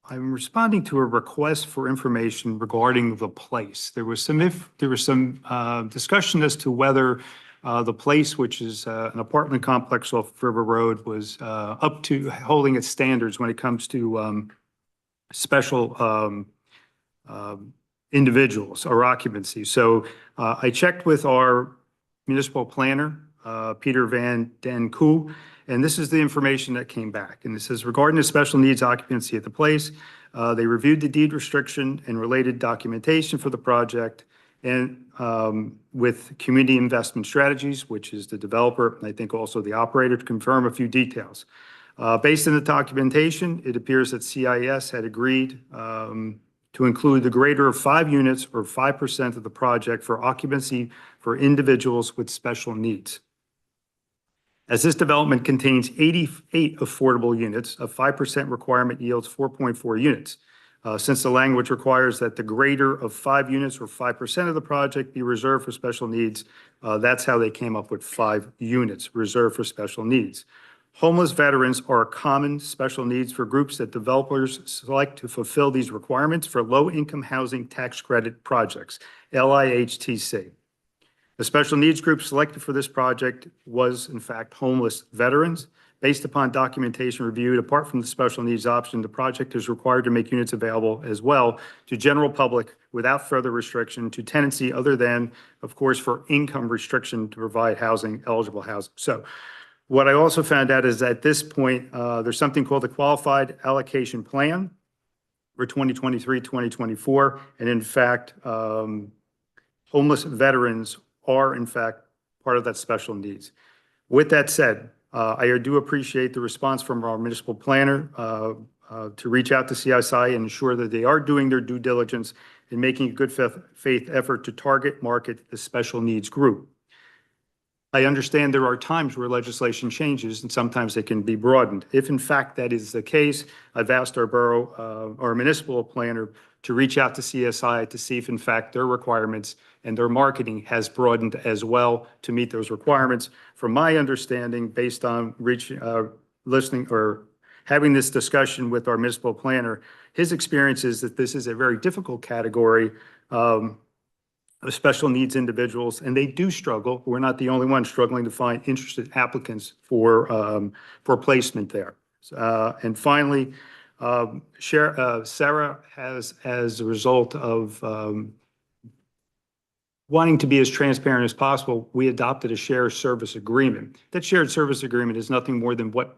I'm responding to a request for information regarding the place. There was some discussion as to whether the place, which is an apartment complex off River Road, was up to holding its standards when it comes to special individuals or occupancy. So I checked with our municipal planner, Peter Van Den Koe, and this is the information that came back. And it says, regarding the special needs occupancy at the place, they reviewed the deed restriction and related documentation for the project, and with Community Investment Strategies, which is the developer, and I think also the operator, to confirm a few details. Based on the documentation, it appears that CIS had agreed to include the greater of 5 units or 5% of the project for occupancy for individuals with special needs. As this development contains 88 affordable units, a 5% requirement yields 4.4 units. Since the language requires that the greater of 5 units or 5% of the project be reserved for special needs, that's how they came up with 5 units reserved for special needs. Homeless veterans are a common special needs for groups that developers select to fulfill these requirements for low-income housing tax credit projects, LIHTC. The special needs group selected for this project was, in fact, homeless veterans. Based upon documentation reviewed, apart from the special needs option, the project is required to make units available as well to general public without further restriction to tenancy other than, of course, for income restriction to provide housing, eligible housing. So what I also found out is at this point, there's something called the Qualified Allocation Plan for 2023-2024. And in fact, homeless veterans are in fact part of that special needs. With that said, I do appreciate the response from our municipal planner to reach out to CSI and ensure that they are doing their due diligence in making a good faith effort to target market the special needs group. I understand there are times where legislation changes and sometimes it can be broadened. If in fact that is the case, I've asked our borough, our municipal planner to reach out to CSI to see if in fact their requirements and their marketing has broadened as well to meet those requirements. From my understanding, based on listening or having this discussion with our municipal planner, his experience is that this is a very difficult category of special needs individuals, and they do struggle. We're not the only ones struggling to find interested applicants for placement there. And finally, Sarah has, as a result of wanting to be as transparent as possible, we adopted a shared service agreement. That shared service agreement is nothing more than what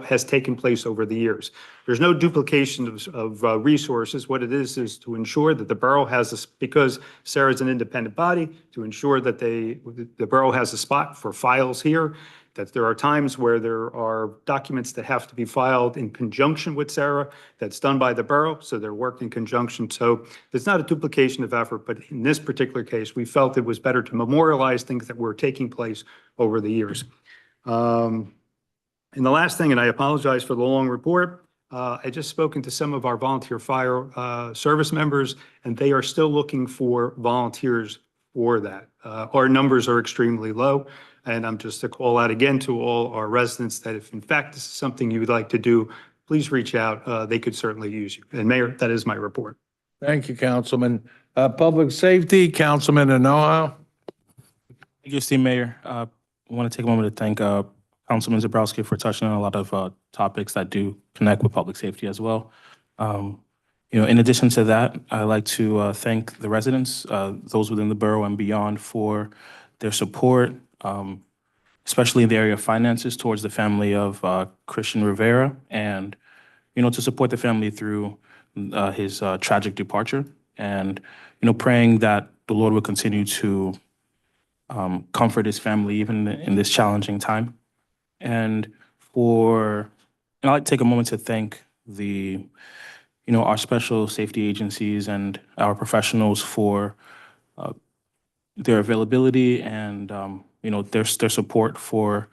has taken place over the years. There's no duplication of resources. What it is to ensure that the borough has this, because Sarah's an independent body, to ensure that the borough has a spot for files here, that there are times where there are documents that have to be filed in conjunction with Sarah, that's done by the borough, so they're worked in conjunction. So there's not a duplication of effort, but in this particular case, we felt it was better to memorialize things that were taking place over the years. And the last thing, and I apologize for the long report, I just spoken to some of our volunteer fire service members, and they are still looking for volunteers for that. Our numbers are extremely low, and I'm just to call out again to all our residents that if in fact this is something you would like to do, please reach out. They could certainly use you. And Mayor, that is my report. Thank you, Councilman. Public Safety, Councilman Anoa. Thank you, esteemed Mayor. I want to take a moment to thank Councilman Zebrowski for touching on a lot of topics that do connect with public safety as well. In addition to that, I'd like to thank the residents, those within the borough and beyond, for their support, especially in the area of finances towards the family of Christian Rivera, and to support the family through his tragic departure, and praying that the Lord will continue to comfort his family even in this challenging time. And I'd like to take a moment to thank our special safety agencies and our professionals for their availability and, their support for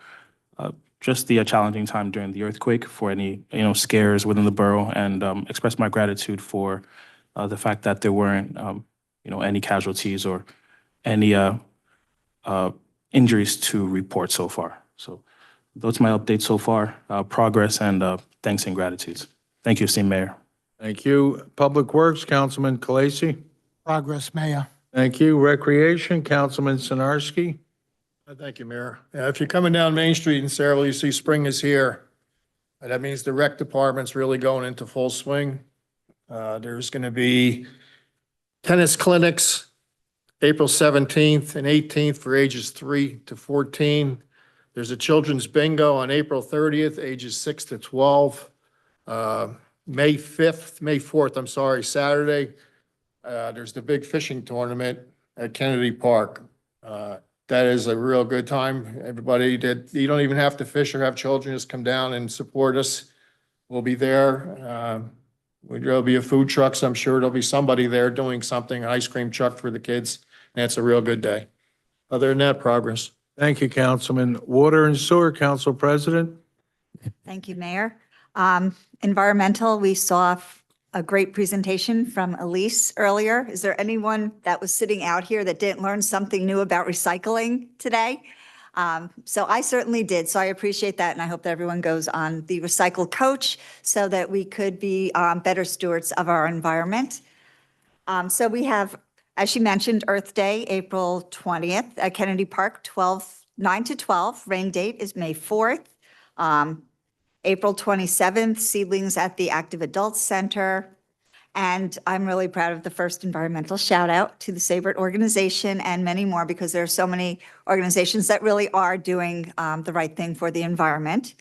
just the challenging time during the earthquake, for any, scares within the borough, and express my gratitude for the fact that there weren't, any casualties or any injuries to report so far. So those are my updates so far, progress, and thanks and gratitudes. Thank you, esteemed Mayor. Thank you. Public Works, Councilman Kalasi. Progress, Mayor. Thank you. Recreation, Councilman Sinarski. Thank you, Mayor. If you're coming down Main Street in Saraville, you see spring is here. That means the rec department's really going into full swing. There's going to be tennis clinics April 17th and 18th for ages 3 to 14. There's a children's bingo on April 30th, ages 6 to 12. May 4th, Saturday, there's the big fishing tournament at Kennedy Park. That is a real good time. Everybody you don't even have to fish or have children, just come down and support us. We'll be there. There'll be a food truck, so I'm sure there'll be somebody there doing something, an ice cream truck for the kids. And it's a real good day. Other than that, progress. Thank you, Councilman. Water and Sewer, Council President. Thank you, Mayor. Environmental, we saw a great presentation from Elise earlier. Is there anyone that was sitting out here that didn't learn something new about recycling today? So I certainly did. So I appreciate that. And I hope that everyone goes on the Recycle Coach so that we could be better stewards of our environment. So we have, as she mentioned, Earth Day, April 20th at Kennedy Park, 9 to 12. Rain date is May 4th. April 27th, seedlings at the Active Adult Center. And I'm really proud of the first environmental shout out to the Saybert organization and many more, because there are so many organizations that really are doing the right thing for the environment.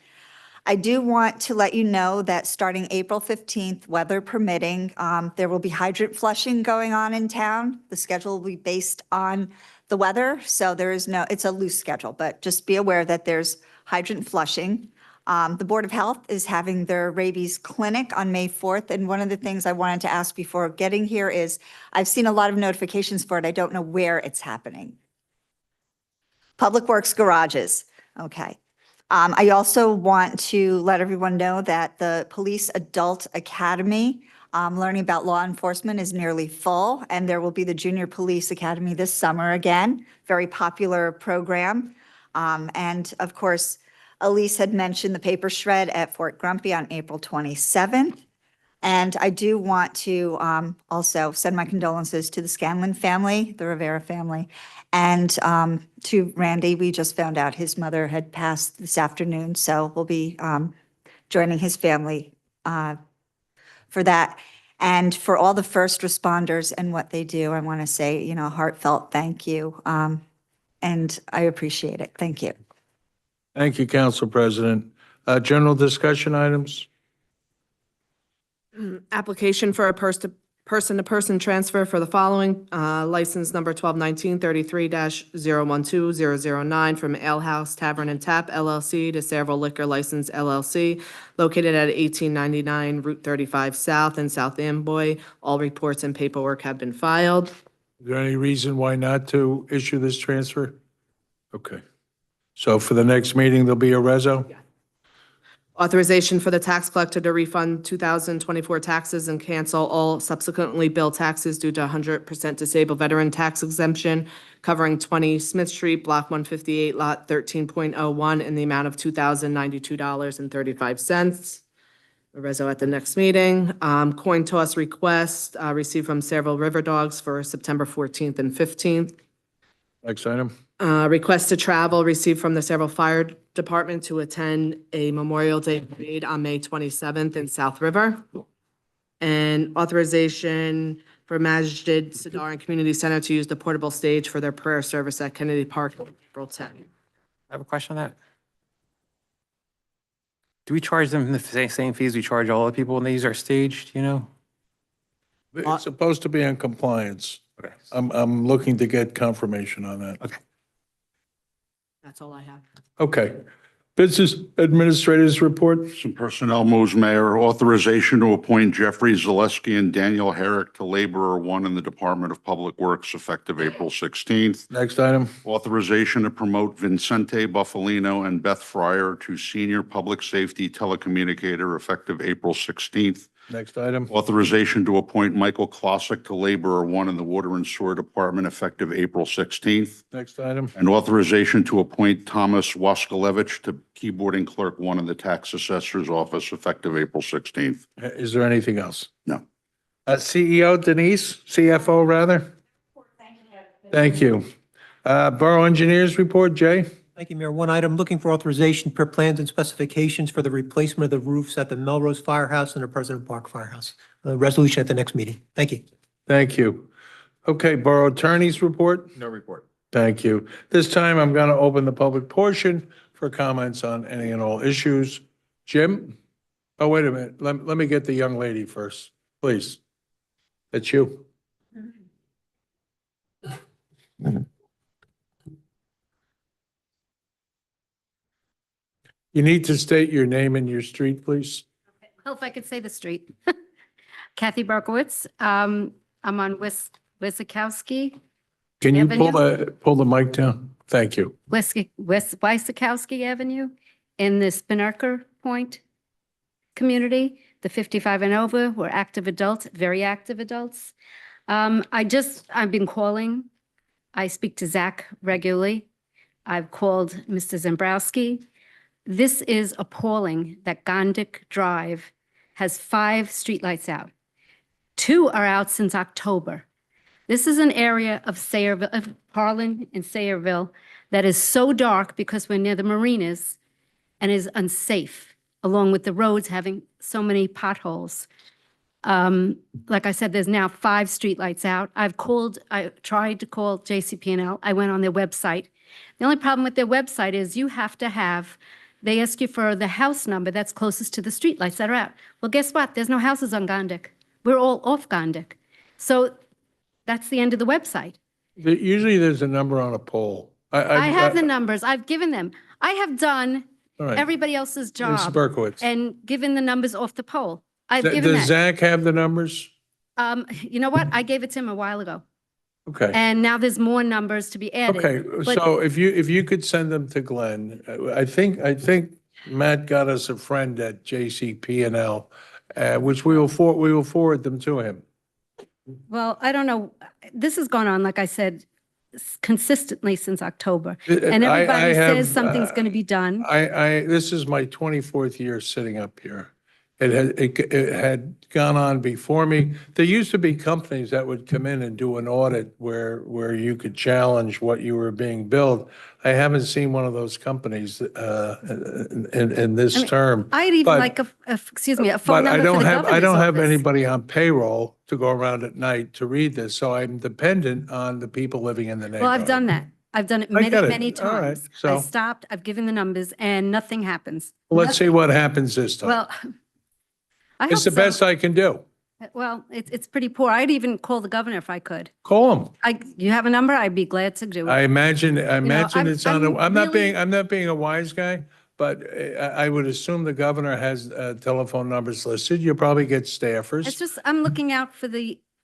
I do want to let you know that starting April 15th, weather permitting, there will be hydrant flushing going on in town. The schedule will be based on the weather, so there is no, it's a loose schedule, but just be aware that there's hydrant flushing. The Board of Health is having their rabies clinic on May 4th. And one of the things I wanted to ask before getting here is, I've seen a lot of notifications for it. I don't know where it's happening. Public Works garages. Okay. I also want to let everyone know that the Police Adult Academy, learning about law enforcement, is nearly full. And there will be the Junior Police Academy this summer again. Very popular program. And of course, Elise had mentioned the paper shred at Fort Grumpy on April 27th. And I do want to also send my condolences to the Scanlon family, the Rivera family, and to Randy. We just found out his mother had passed this afternoon, so we'll be joining his family for that. And for all the first responders and what they do, I want to say, you know, a heartfelt thank you. And I appreciate it. Thank you. Thank you, Council President. General discussion items? Application for a person-to-person transfer for the following, license number 1219-33-012009 from Ale House Tavern and Tap LLC to Sayreville Liquor License LLC, located at 1899 Route 35 South in South Amboy. All reports and paperwork have been filed. Is there any reason why not to issue this transfer? Okay. So for the next meeting, there'll be a reso? Authorization for the tax collector to refund 2024 taxes and cancel all subsequently billed taxes due to 100% disabled veteran tax exemption covering 20 Smith Street, Block 158, Lot 13.01, in the amount of $2,092.35. A reso at the next meeting. Coin toss request received from Sayreville River Dogs for September 14th and 15th. Next item. Request to travel received from the Sayreville Fire Department to attend a Memorial Day parade on May 27th in South River. And authorization for Masjid Sadar and Community Center to use the portable stage for their prayer service at Kennedy Park on April 10th. I have a question on that. Do we charge them the same fees we charge all the people when they use our stage, do you know? It's supposed to be in compliance. Okay. I'm looking to get confirmation on that. Okay. That's all I have. Okay. Business Administrators Report. Some personnel moves, Mayor. Authorization to appoint Jeffrey Zaleski and Daniel Herrick to Laborer 1 in the Department of Public Works effective April 16th. Next item. Authorization to promote Vincente Buffalino and Beth Fryer to Senior Public Safety Telecommunicator effective April 16th. Next item. Authorization to appoint Michael Klossick to Laborer 1 in the Water and Sewer Department effective April 16th. Next item. And authorization to appoint Thomas Waskalevich to Keyboarding Clerk 1 in the Tax Assessor's Office effective April 16th. Is there anything else? No. CEO Denise, CFO rather? Thank you. Borough Engineers Report, Jay? Thank you, Mayor. One item, looking for authorization per plans and specifications for the replacement of the roofs at the Melrose Firehouse and the President Park Firehouse. Resolution at the next meeting. Thank you. Thank you. Okay, Borough Attorneys Report? No report. Thank you. This time I'm going to open the public portion for comments on any and all issues. Jim? Oh, wait a minute. Let me get the young lady first, please. That's you. You need to state your name and your street, please. Well, if I could say the street. Kathy Berkowitz. I'm on Wisakowski Can you Avenue? pull the mic down? Thank you. Wisakowski Avenue in the Spinnaker Point community, the 55 and over. We're active adults, very active adults. I've been calling. I speak to Zach regularly. I've called Mr. Zambrowski. This is appalling that Gondik Drive has 5 streetlights out. 2 are out since October. This is an area of Sayreville, of Harlan and Sayreville that is so dark because we're near the marinas and is unsafe, along with the roads having so many potholes. Like I said, there's now 5 streetlights out. I tried to call JCP&L. I went on their website. The only problem with their website is you have to have, they ask you for the house number that's closest to the streetlights that are out. Well, guess what? There's no houses on Gondik. We're all off Gondik. So that's the end of the website. Usually there's a number on a pole. I have the numbers. I've given them. I have done All right. everybody else's Ms. job Berkowitz, and given the numbers off the pole. I've given does that. Zach have the numbers? You know what? I gave it to him a while ago. Okay. And now there's more numbers to be added. Okay, But- so if you could send them to Glenn, I think Matt got us a friend at JCP&L, which we will forward them to him. Well, I don't know. This has gone on, like I said, consistently sined October. I- And I everybody have, says something's going to be done. This is my 24th year sitting up here. It had gone on before me. There used to be companies that would come in and do an audit where you could challenge what you were being billed. I haven't seen one of those companies in this term. I'd even But- like excuse me, a phone But I number for don't the have, I governor's don't have office. anybody on payroll to go around at night to read this, so I'm dependent on the people living in the neighborhood. Well, I've done that. I've done it I many, get it. many All right. times. I So- stopped, I've given the numbers, and nothing happens. Let's see what happens this time. Well, I hope It's the so. best I can do. Well, it's pretty poor. I'd even call the governor if I could. Call them. You have a number? I'd be glad to do it. I imagine I'm- it's on, I'm I'm not really- being a wise guy, but I would assume the governor has telephone numbers listed. You probably get It's staffers. just, I'm looking out for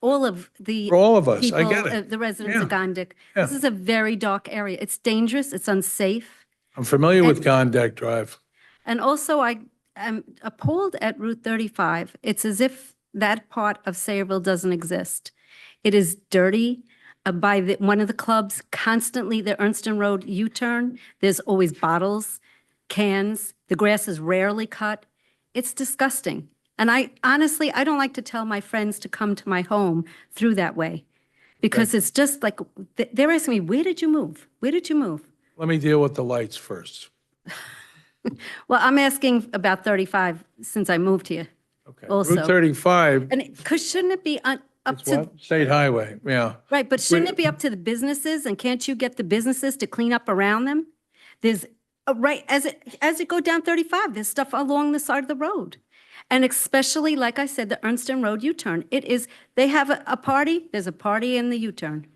all of the. For all of us. I people, get it. The residents of Yeah. Gondik. Yeah. This is a very dark area. It's dangerous. It's unsafe. I'm familiar with Gondek Drive. And also, I am appalled at Route 35. It's as if that part of Sayreville doesn't exist. It is dirty. By one of the clubs, constantly, the Ernston Road U-turn, there's always bottles, cans. The grass is rarely cut. It's disgusting. And I honestly, I don't like to tell my friends to come to my home through that way. Because it's just like, they're asking me, where did you move? Where did you move? Let me deal with the lights first. Well, I'm asking about 35 since I moved here. Okay. Also. Route 35, And because shouldn't it be up it's to, what? State Highway, yeah. right, but shouldn't it be up to the businesses? And can't you get the businesses to clean up around them? There's, right, as it go down 35, there's stuff along the side of the road. And especially, like I said, the Ernston Road U-turn. It is, they have a party, there's a party in the U-turn.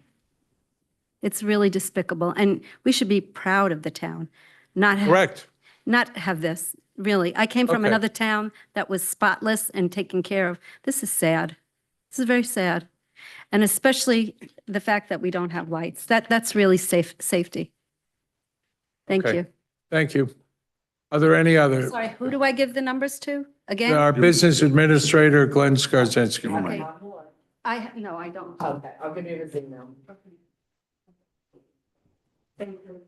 It's really despicable, and we should be proud of the town, Correct. not have this, really. I came from Okay. another town that was spotless and taken care of. This is sad. This is very sad. And especially the fact that we don't have lights. That's really safety. Thank Okay. you. Thank you. Are there any other? Sorry, who do I give the numbers to again? Our business administrator, Glenn Skarzinski. Okay. No, I don't. Okay, I'll give you his email. Thank you.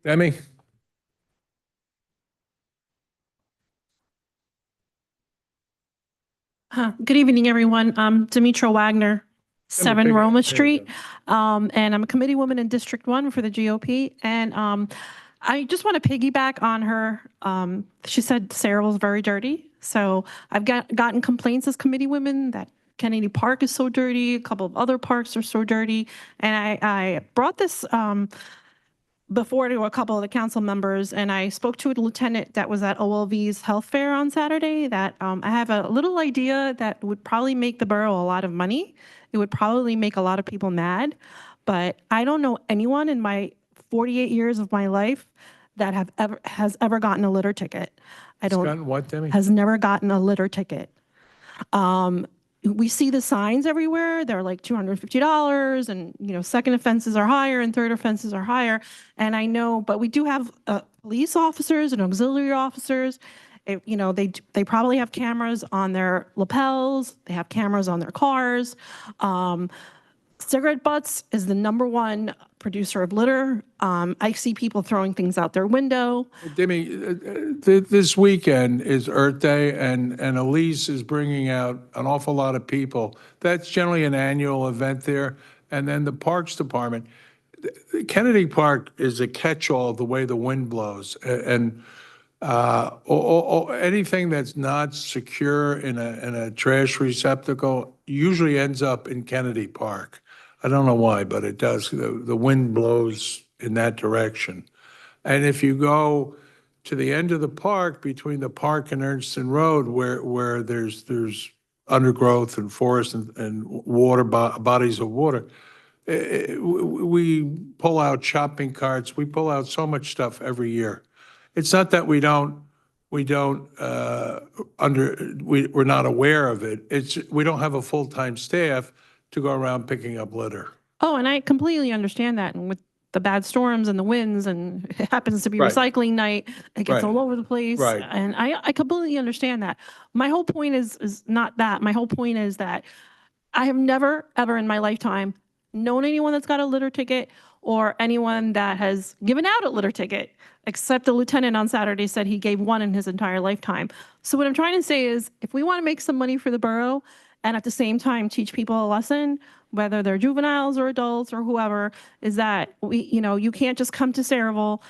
Demi? Good evening, everyone. I'm Demetra Wagner, 7 Roma Street. And I'm a committee woman in District 1 for the GOP. And I just want to piggyback on her. She said Sayreville's very dirty. So I've gotten complaints as committee women that Kennedy Park is so dirty. A couple of other parks are so dirty. And I brought this before to a couple of the council members, and I spoke to a lieutenant that was at OLV's health fair on Saturday that I have a little idea that would probably make the borough a lot of money. It would probably make a lot of people mad, but I don't know anyone in my 48 years of my life that has ever gotten a litter ticket. Gotten what, Demi? Has never gotten a litter ticket. We see the signs everywhere. They're like $250 and, second offenses are higher and third offenses are higher. And I know, but we do have police officers and auxiliary officers. You know, they probably have cameras on their lapels. They have cameras on their cars. Cigarette butts is the #1 producer of litter. I see people throwing things out their window. Demi, this weekend is Earth Day, and Elise is bringing out an awful lot of people. That's generally an annual event there. And then the Parks Department. Kennedy Park is a catch-all the way the wind blows. And anything that's not secure in a trash receptacle usually ends up in Kennedy Park. I don't know why, but it does. The wind blows in that direction. And if you go to the end of the park, between the park and Ernst Road, where there's undergrowth and forest and water, bodies of water, we pull out shopping carts. We pull out so much stuff every year. It's not that we're not aware of it. It's we don't have a full-time staff to go around picking up litter. Oh, and I completely understand that. And with the bad storms and the winds, and it happens to be Right. recycling night, it gets Right. all over the place. Right. And I completely understand that. My whole point is not that. My whole point is that I have never, ever in my lifetime known anyone that's got a litter ticket or anyone that has given out a litter ticket, except the lieutenant on Saturday said he gave one in his entire lifetime. So what I'm trying to say is, if we want to make some money for the borough and at the same time teach people a lesson, whether they're juveniles or adults or whoever, is that you can't just come to Saraville,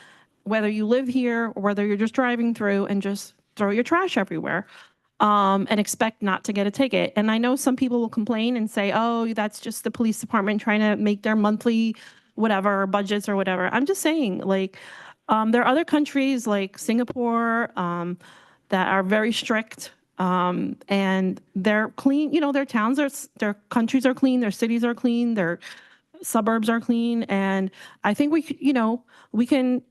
whether you live here or whether you're just driving through, and just throw your trash everywhere. And expect not to get a ticket. And I know some people will complain and say, oh, that's just the police department trying to make their monthly whatever budgets or whatever. I'm just saying, like, there are other countries like Singapore that are very strict, and they're clean. Their towns their countries are clean, their cities are clean, their suburbs are clean. And I think we can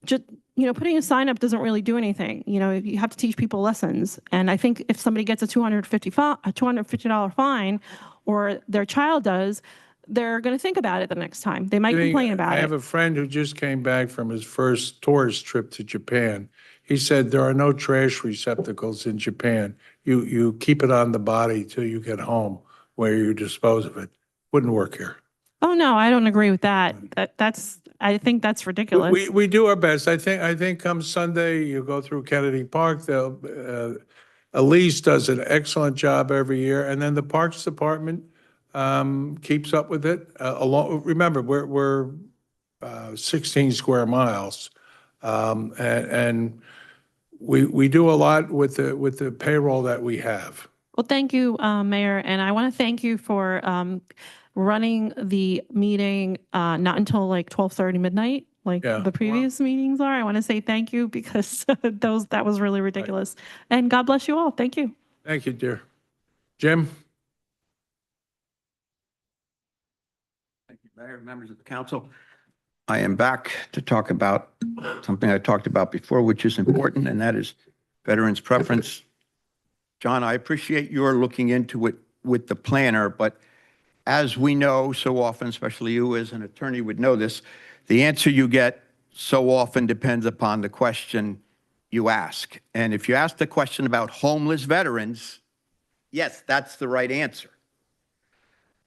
just, putting a sign up doesn't really do anything. You have to teach people lessons. And I think if somebody gets a $250 fine, or their child does, they're going to think about it the next time. They might complain about I it. have a friend who just came back from his first tourist trip to Japan. He said there are no trash receptacles in Japan. You keep it on the body till you get home where you dispose of it. Wouldn't work here. Oh, no, I don't agree with that. I think that's ridiculous. We do our best. I think come Sunday, you go through Kennedy Park, Elise does an excellent job every year, and then the Parks Department keeps up with it. Remember, we're 16 square miles, and we do a lot with the payroll that we have. Well, thank you, Mayor, and I want to thank you for running the meeting not until like 12:30 midnight, like Yeah. the previous meetings are. I want to say thank you, because that was really ridiculous. And God bless you all. Thank you. Thank you, dear. Jim? Thank you, Mayor, members of the council. I am back to talk about something I talked about before, which is important, and that is veterans' preference. John, I appreciate your looking into it with the planner, but as we know so often, especially you as an attorney would know this, the answer you get so often depends upon the question you ask. And if you ask the question about homeless veterans, yes, that's the right answer.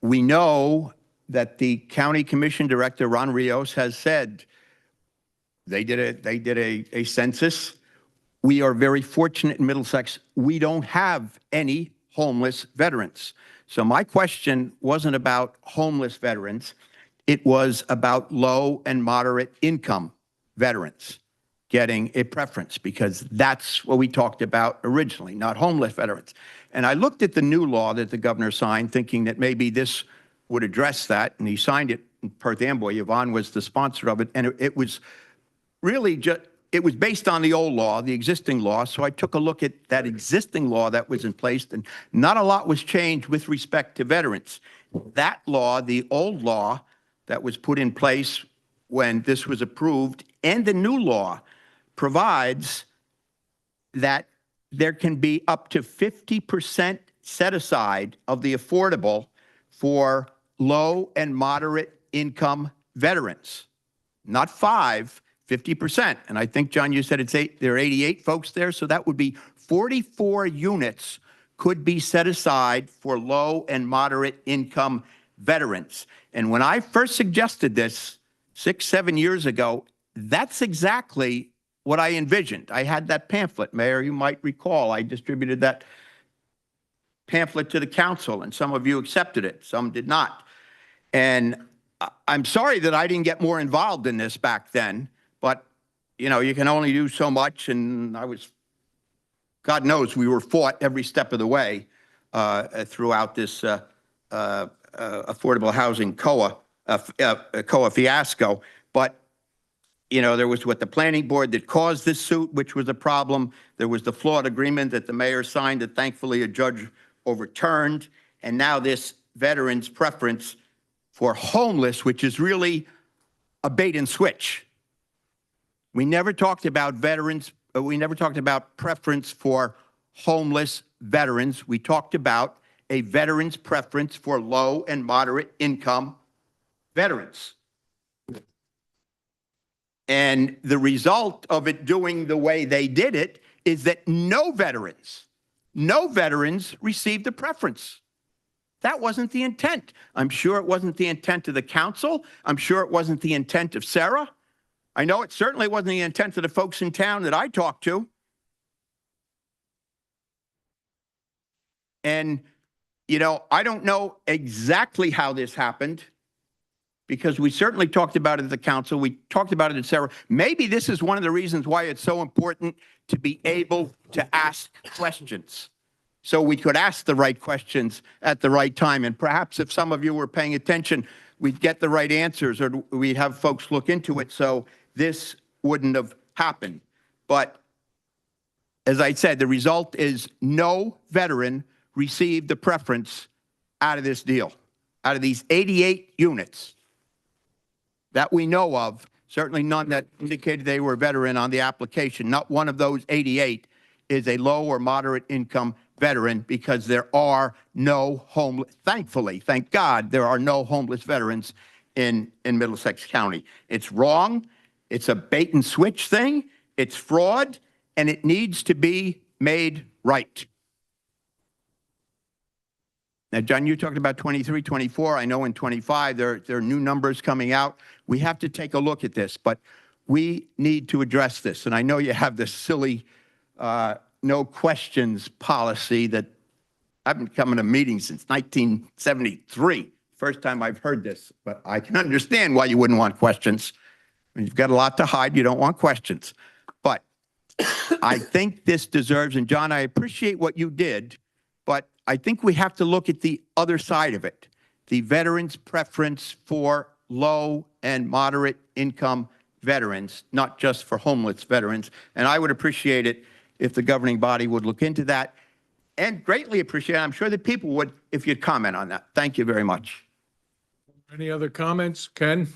We know that the county commission director, Ron Rios, has said they did a census. We are very fortunate in Middlesex. We don't have any homeless veterans. So my question wasn't about homeless veterans. It was about low and moderate income veterans getting a preference, because that's what we talked about originally, not homeless veterans. And I looked at the new law that the governor signed, thinking that maybe this would address that, and he signed it in Perth Amboy. Yvonne was the sponsor of it, and it was really just, it was based on the old law, the existing law. So I took a look at that existing law that was in place, and not a lot was changed with respect to veterans. That law, the old law that was put in place when this was approved, and the new law provides that there can be up to 50% set aside of the affordable for low and moderate income veterans. Not 5, 50%. And I think, John, you said there are 88 folks there, so that would be 44 units could be set aside for low and moderate income veterans. And when I first suggested this 6-7 years ago, that's exactly what I envisioned. I had that pamphlet, Mayor, you might recall. I distributed that pamphlet to the council, and some of you accepted it, some did not. And I'm sorry that I didn't get more involved in this back then, but, you know, you can only do so much, and God knows we were fought every step of the way throughout this affordable housing COA fiasco. But, you know, there was what the planning board that caused this suit, which was a problem. There was the flawed agreement that the mayor signed that thankfully a judge overturned. And now this veterans preference for homeless, which is really a bait and switch. We never talked about veterans. We never talked about preference for homeless veterans. We talked about a veteran's preference for low and moderate income veterans. And the result of it doing the way they did it is that no veterans received a preference. That wasn't the intent. I'm sure it wasn't the intent of the council. I'm sure it wasn't the intent of Sarah. I know it certainly wasn't the intent of the folks in town that I talked to. And, you know, I don't know exactly how this happened because we certainly talked about it at the council. We talked about it at Sarah. Maybe this is one of the reasons why it's so important to be able to ask questions, so we could ask the right questions at the right time. And perhaps if some of you were paying attention, we'd get the right answers, or we'd have folks look into it so this wouldn't have happened. But as I said, the result is no veteran received the preference out of this deal. Out of these 88 units that we know of, certainly none that indicated they were a veteran on the application, not one of those 88 is a low or moderate income veteran, because there are no homeless, thankfully, thank God, there are no homeless veterans in Middlesex County. It's wrong. It's a bait and switch thing. It's fraud, and it needs to be made right. Now, John, you talked about 23, 24. I know in 25, there are new numbers coming out. We have to take a look at this, but we need to address this. And I know you have this silly no questions policy that I've been coming to meetings since 1973. First time I've heard this, but I can understand why you wouldn't want questions. When you've got a lot to hide, you don't want questions. But I think this deserves, and John, I appreciate what you did, but I think we have to look at the other side of it, the veterans' preference for low and moderate income veterans, not just for homeless veterans. And I would appreciate it if the governing body would look into that, and greatly appreciate it, I'm sure that people would, if you'd comment on that. Thank you very much. Any other comments? Ken?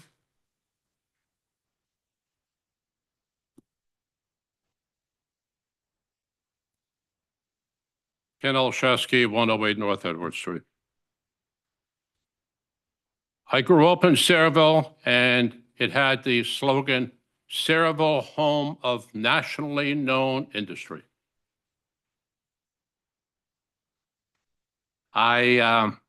Ken Olszewski, 108 North Edward Street. I grew up in Sayreville, and it had the slogan, Sayreville, home of nationally known industry. I've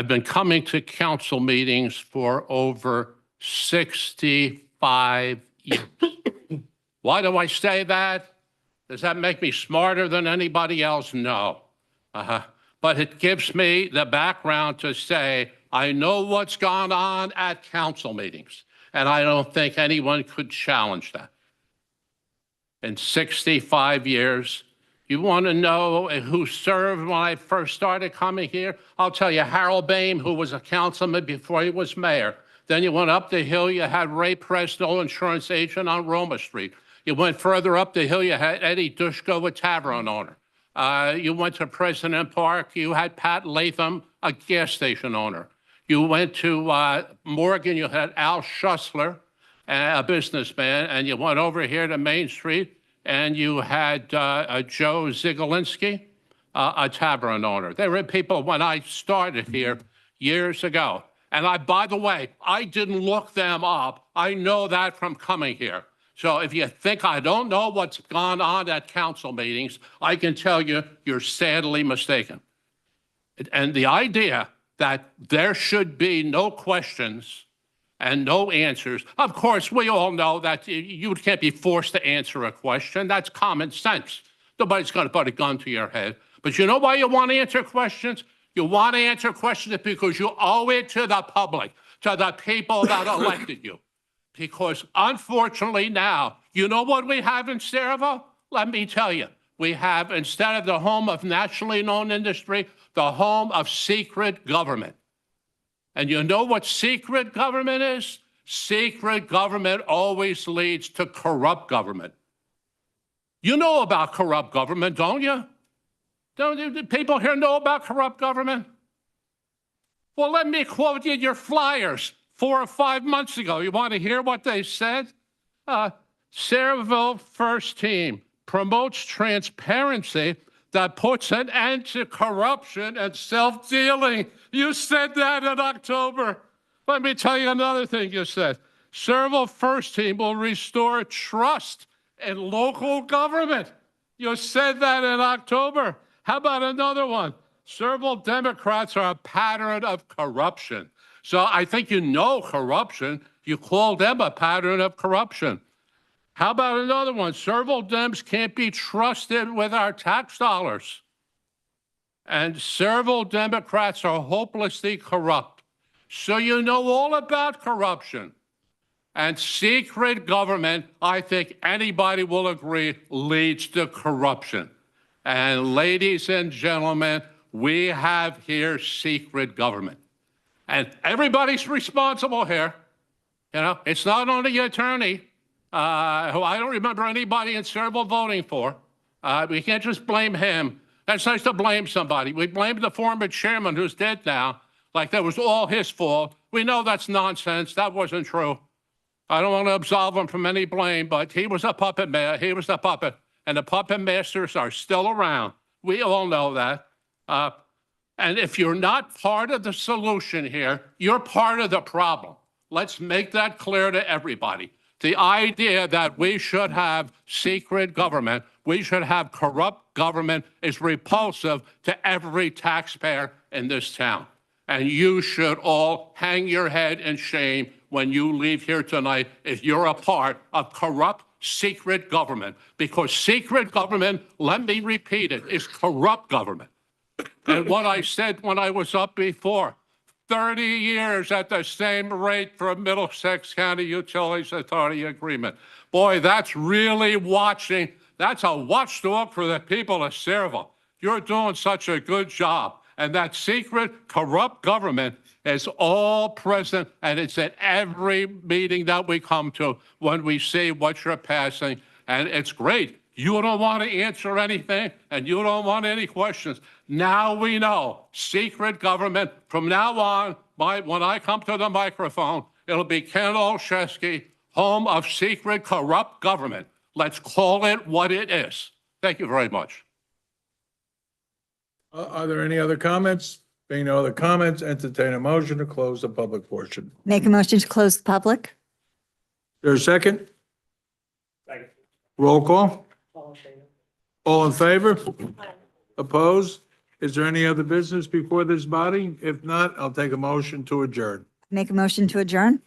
been coming to council meetings for over 65 years. Why do I say that? Does that make me smarter than anybody else? No. But it gives me the background to say, I know what's gone on at council meetings, and I don't think anyone could challenge that. In 65 years, you want to know who served when I first started coming here? I'll tell you, Harold Boehm, who was a councilman before he was mayor. Then you went up the hill, you had Ray Presnell, insurance agent on Roma Street. You went further up the hill, you had Eddie Dushko, a tavern owner. You went to President Park, you had Pat Latham, a gas station owner. You went to Morgan, you had Al Schussler, a businessman, and you went over here to Main Street, and you had Joe Zigolinski, a tavern owner. They were people when I started here years ago. And by the way, I didn't look them up. I know that from coming here. So if you think I don't know what's gone on at council meetings, I can tell you, you're sadly mistaken. And the idea that there should be no questions and no answers. Of course, we all know that you can't be forced to answer a question. That's common sense. Nobody's going to put a gun to your head. But you know why you want to answer questions? You want to answer questions because you owe it to the public, to the people that elected you. Because unfortunately now, you know what we have in Sayreville? Let me tell you. We have, instead of the home of nationally known industry, the home of secret government. And you know what secret government is? Secret government always leads to corrupt government. You know about corrupt government, don't you? Don't people here know about corrupt government? Well, let me quote you your flyers 4 or 5 months ago. You want to hear what they said? Sayreville First Team promotes transparency that puts an end to corruption and self-dealing. You said that in October. Let me tell you another thing you said. Sayreville First Team will restore trust in local government. You said that in October. How about another one? Sayreville Democrats are a pattern of corruption. So I think you know corruption. You call them a pattern of corruption. How about another one? Sayreville Dems can't be trusted with our tax dollars. And Sayreville Democrats are hopelessly corrupt. So you know all about corruption. And secret government, I think anybody will agree, leads to corruption. And ladies and gentlemen, we have here secret government. And everybody's responsible here. You know, it's not only the attorney, who I don't remember anybody in Sayreville voting for. We can't just blame him. That's nice to blame somebody. We blamed the former chairman who's dead now, like that was all his fault. We know that's nonsense. That wasn't true. I don't want to absolve him from any blame, but he was a puppet man. He was a puppet. And the puppet masters are still around. We all know that. And if you're not part of the solution here, you're part of the problem. Let's make that clear to everybody. The idea that we should have secret government, we should have corrupt government is repulsive to every taxpayer in this town. And you should all hang your head in shame when you leave here tonight if you're a part of corrupt secret government. Because secret government, let me repeat it, is corrupt government. And what I said when I was up before, 30 years at the same rate for a Middlesex County Utilities Authority agreement. Boy, that's really watching. That's a watchdog for the people of Sayreville. You're doing such a good job. And that secret, corrupt government is all present, and it's at every meeting that we come to when we see what you're passing. And it's great. You don't want to answer anything, and you don't want any questions. Now we know. Secret government. From now on, when I come to the microphone, it'll be Ken Olszewski, home of secret, corrupt government. Let's call it what it is. Thank you very much. Are there any other comments? Being no other comments, entertain a motion to close the public portion. Make a motion to close the public? There's a second? Second. Roll call? All in favor? Opposed? Is there any other business before this body? If not, I'll take a motion to adjourn. Make a motion to adjourn?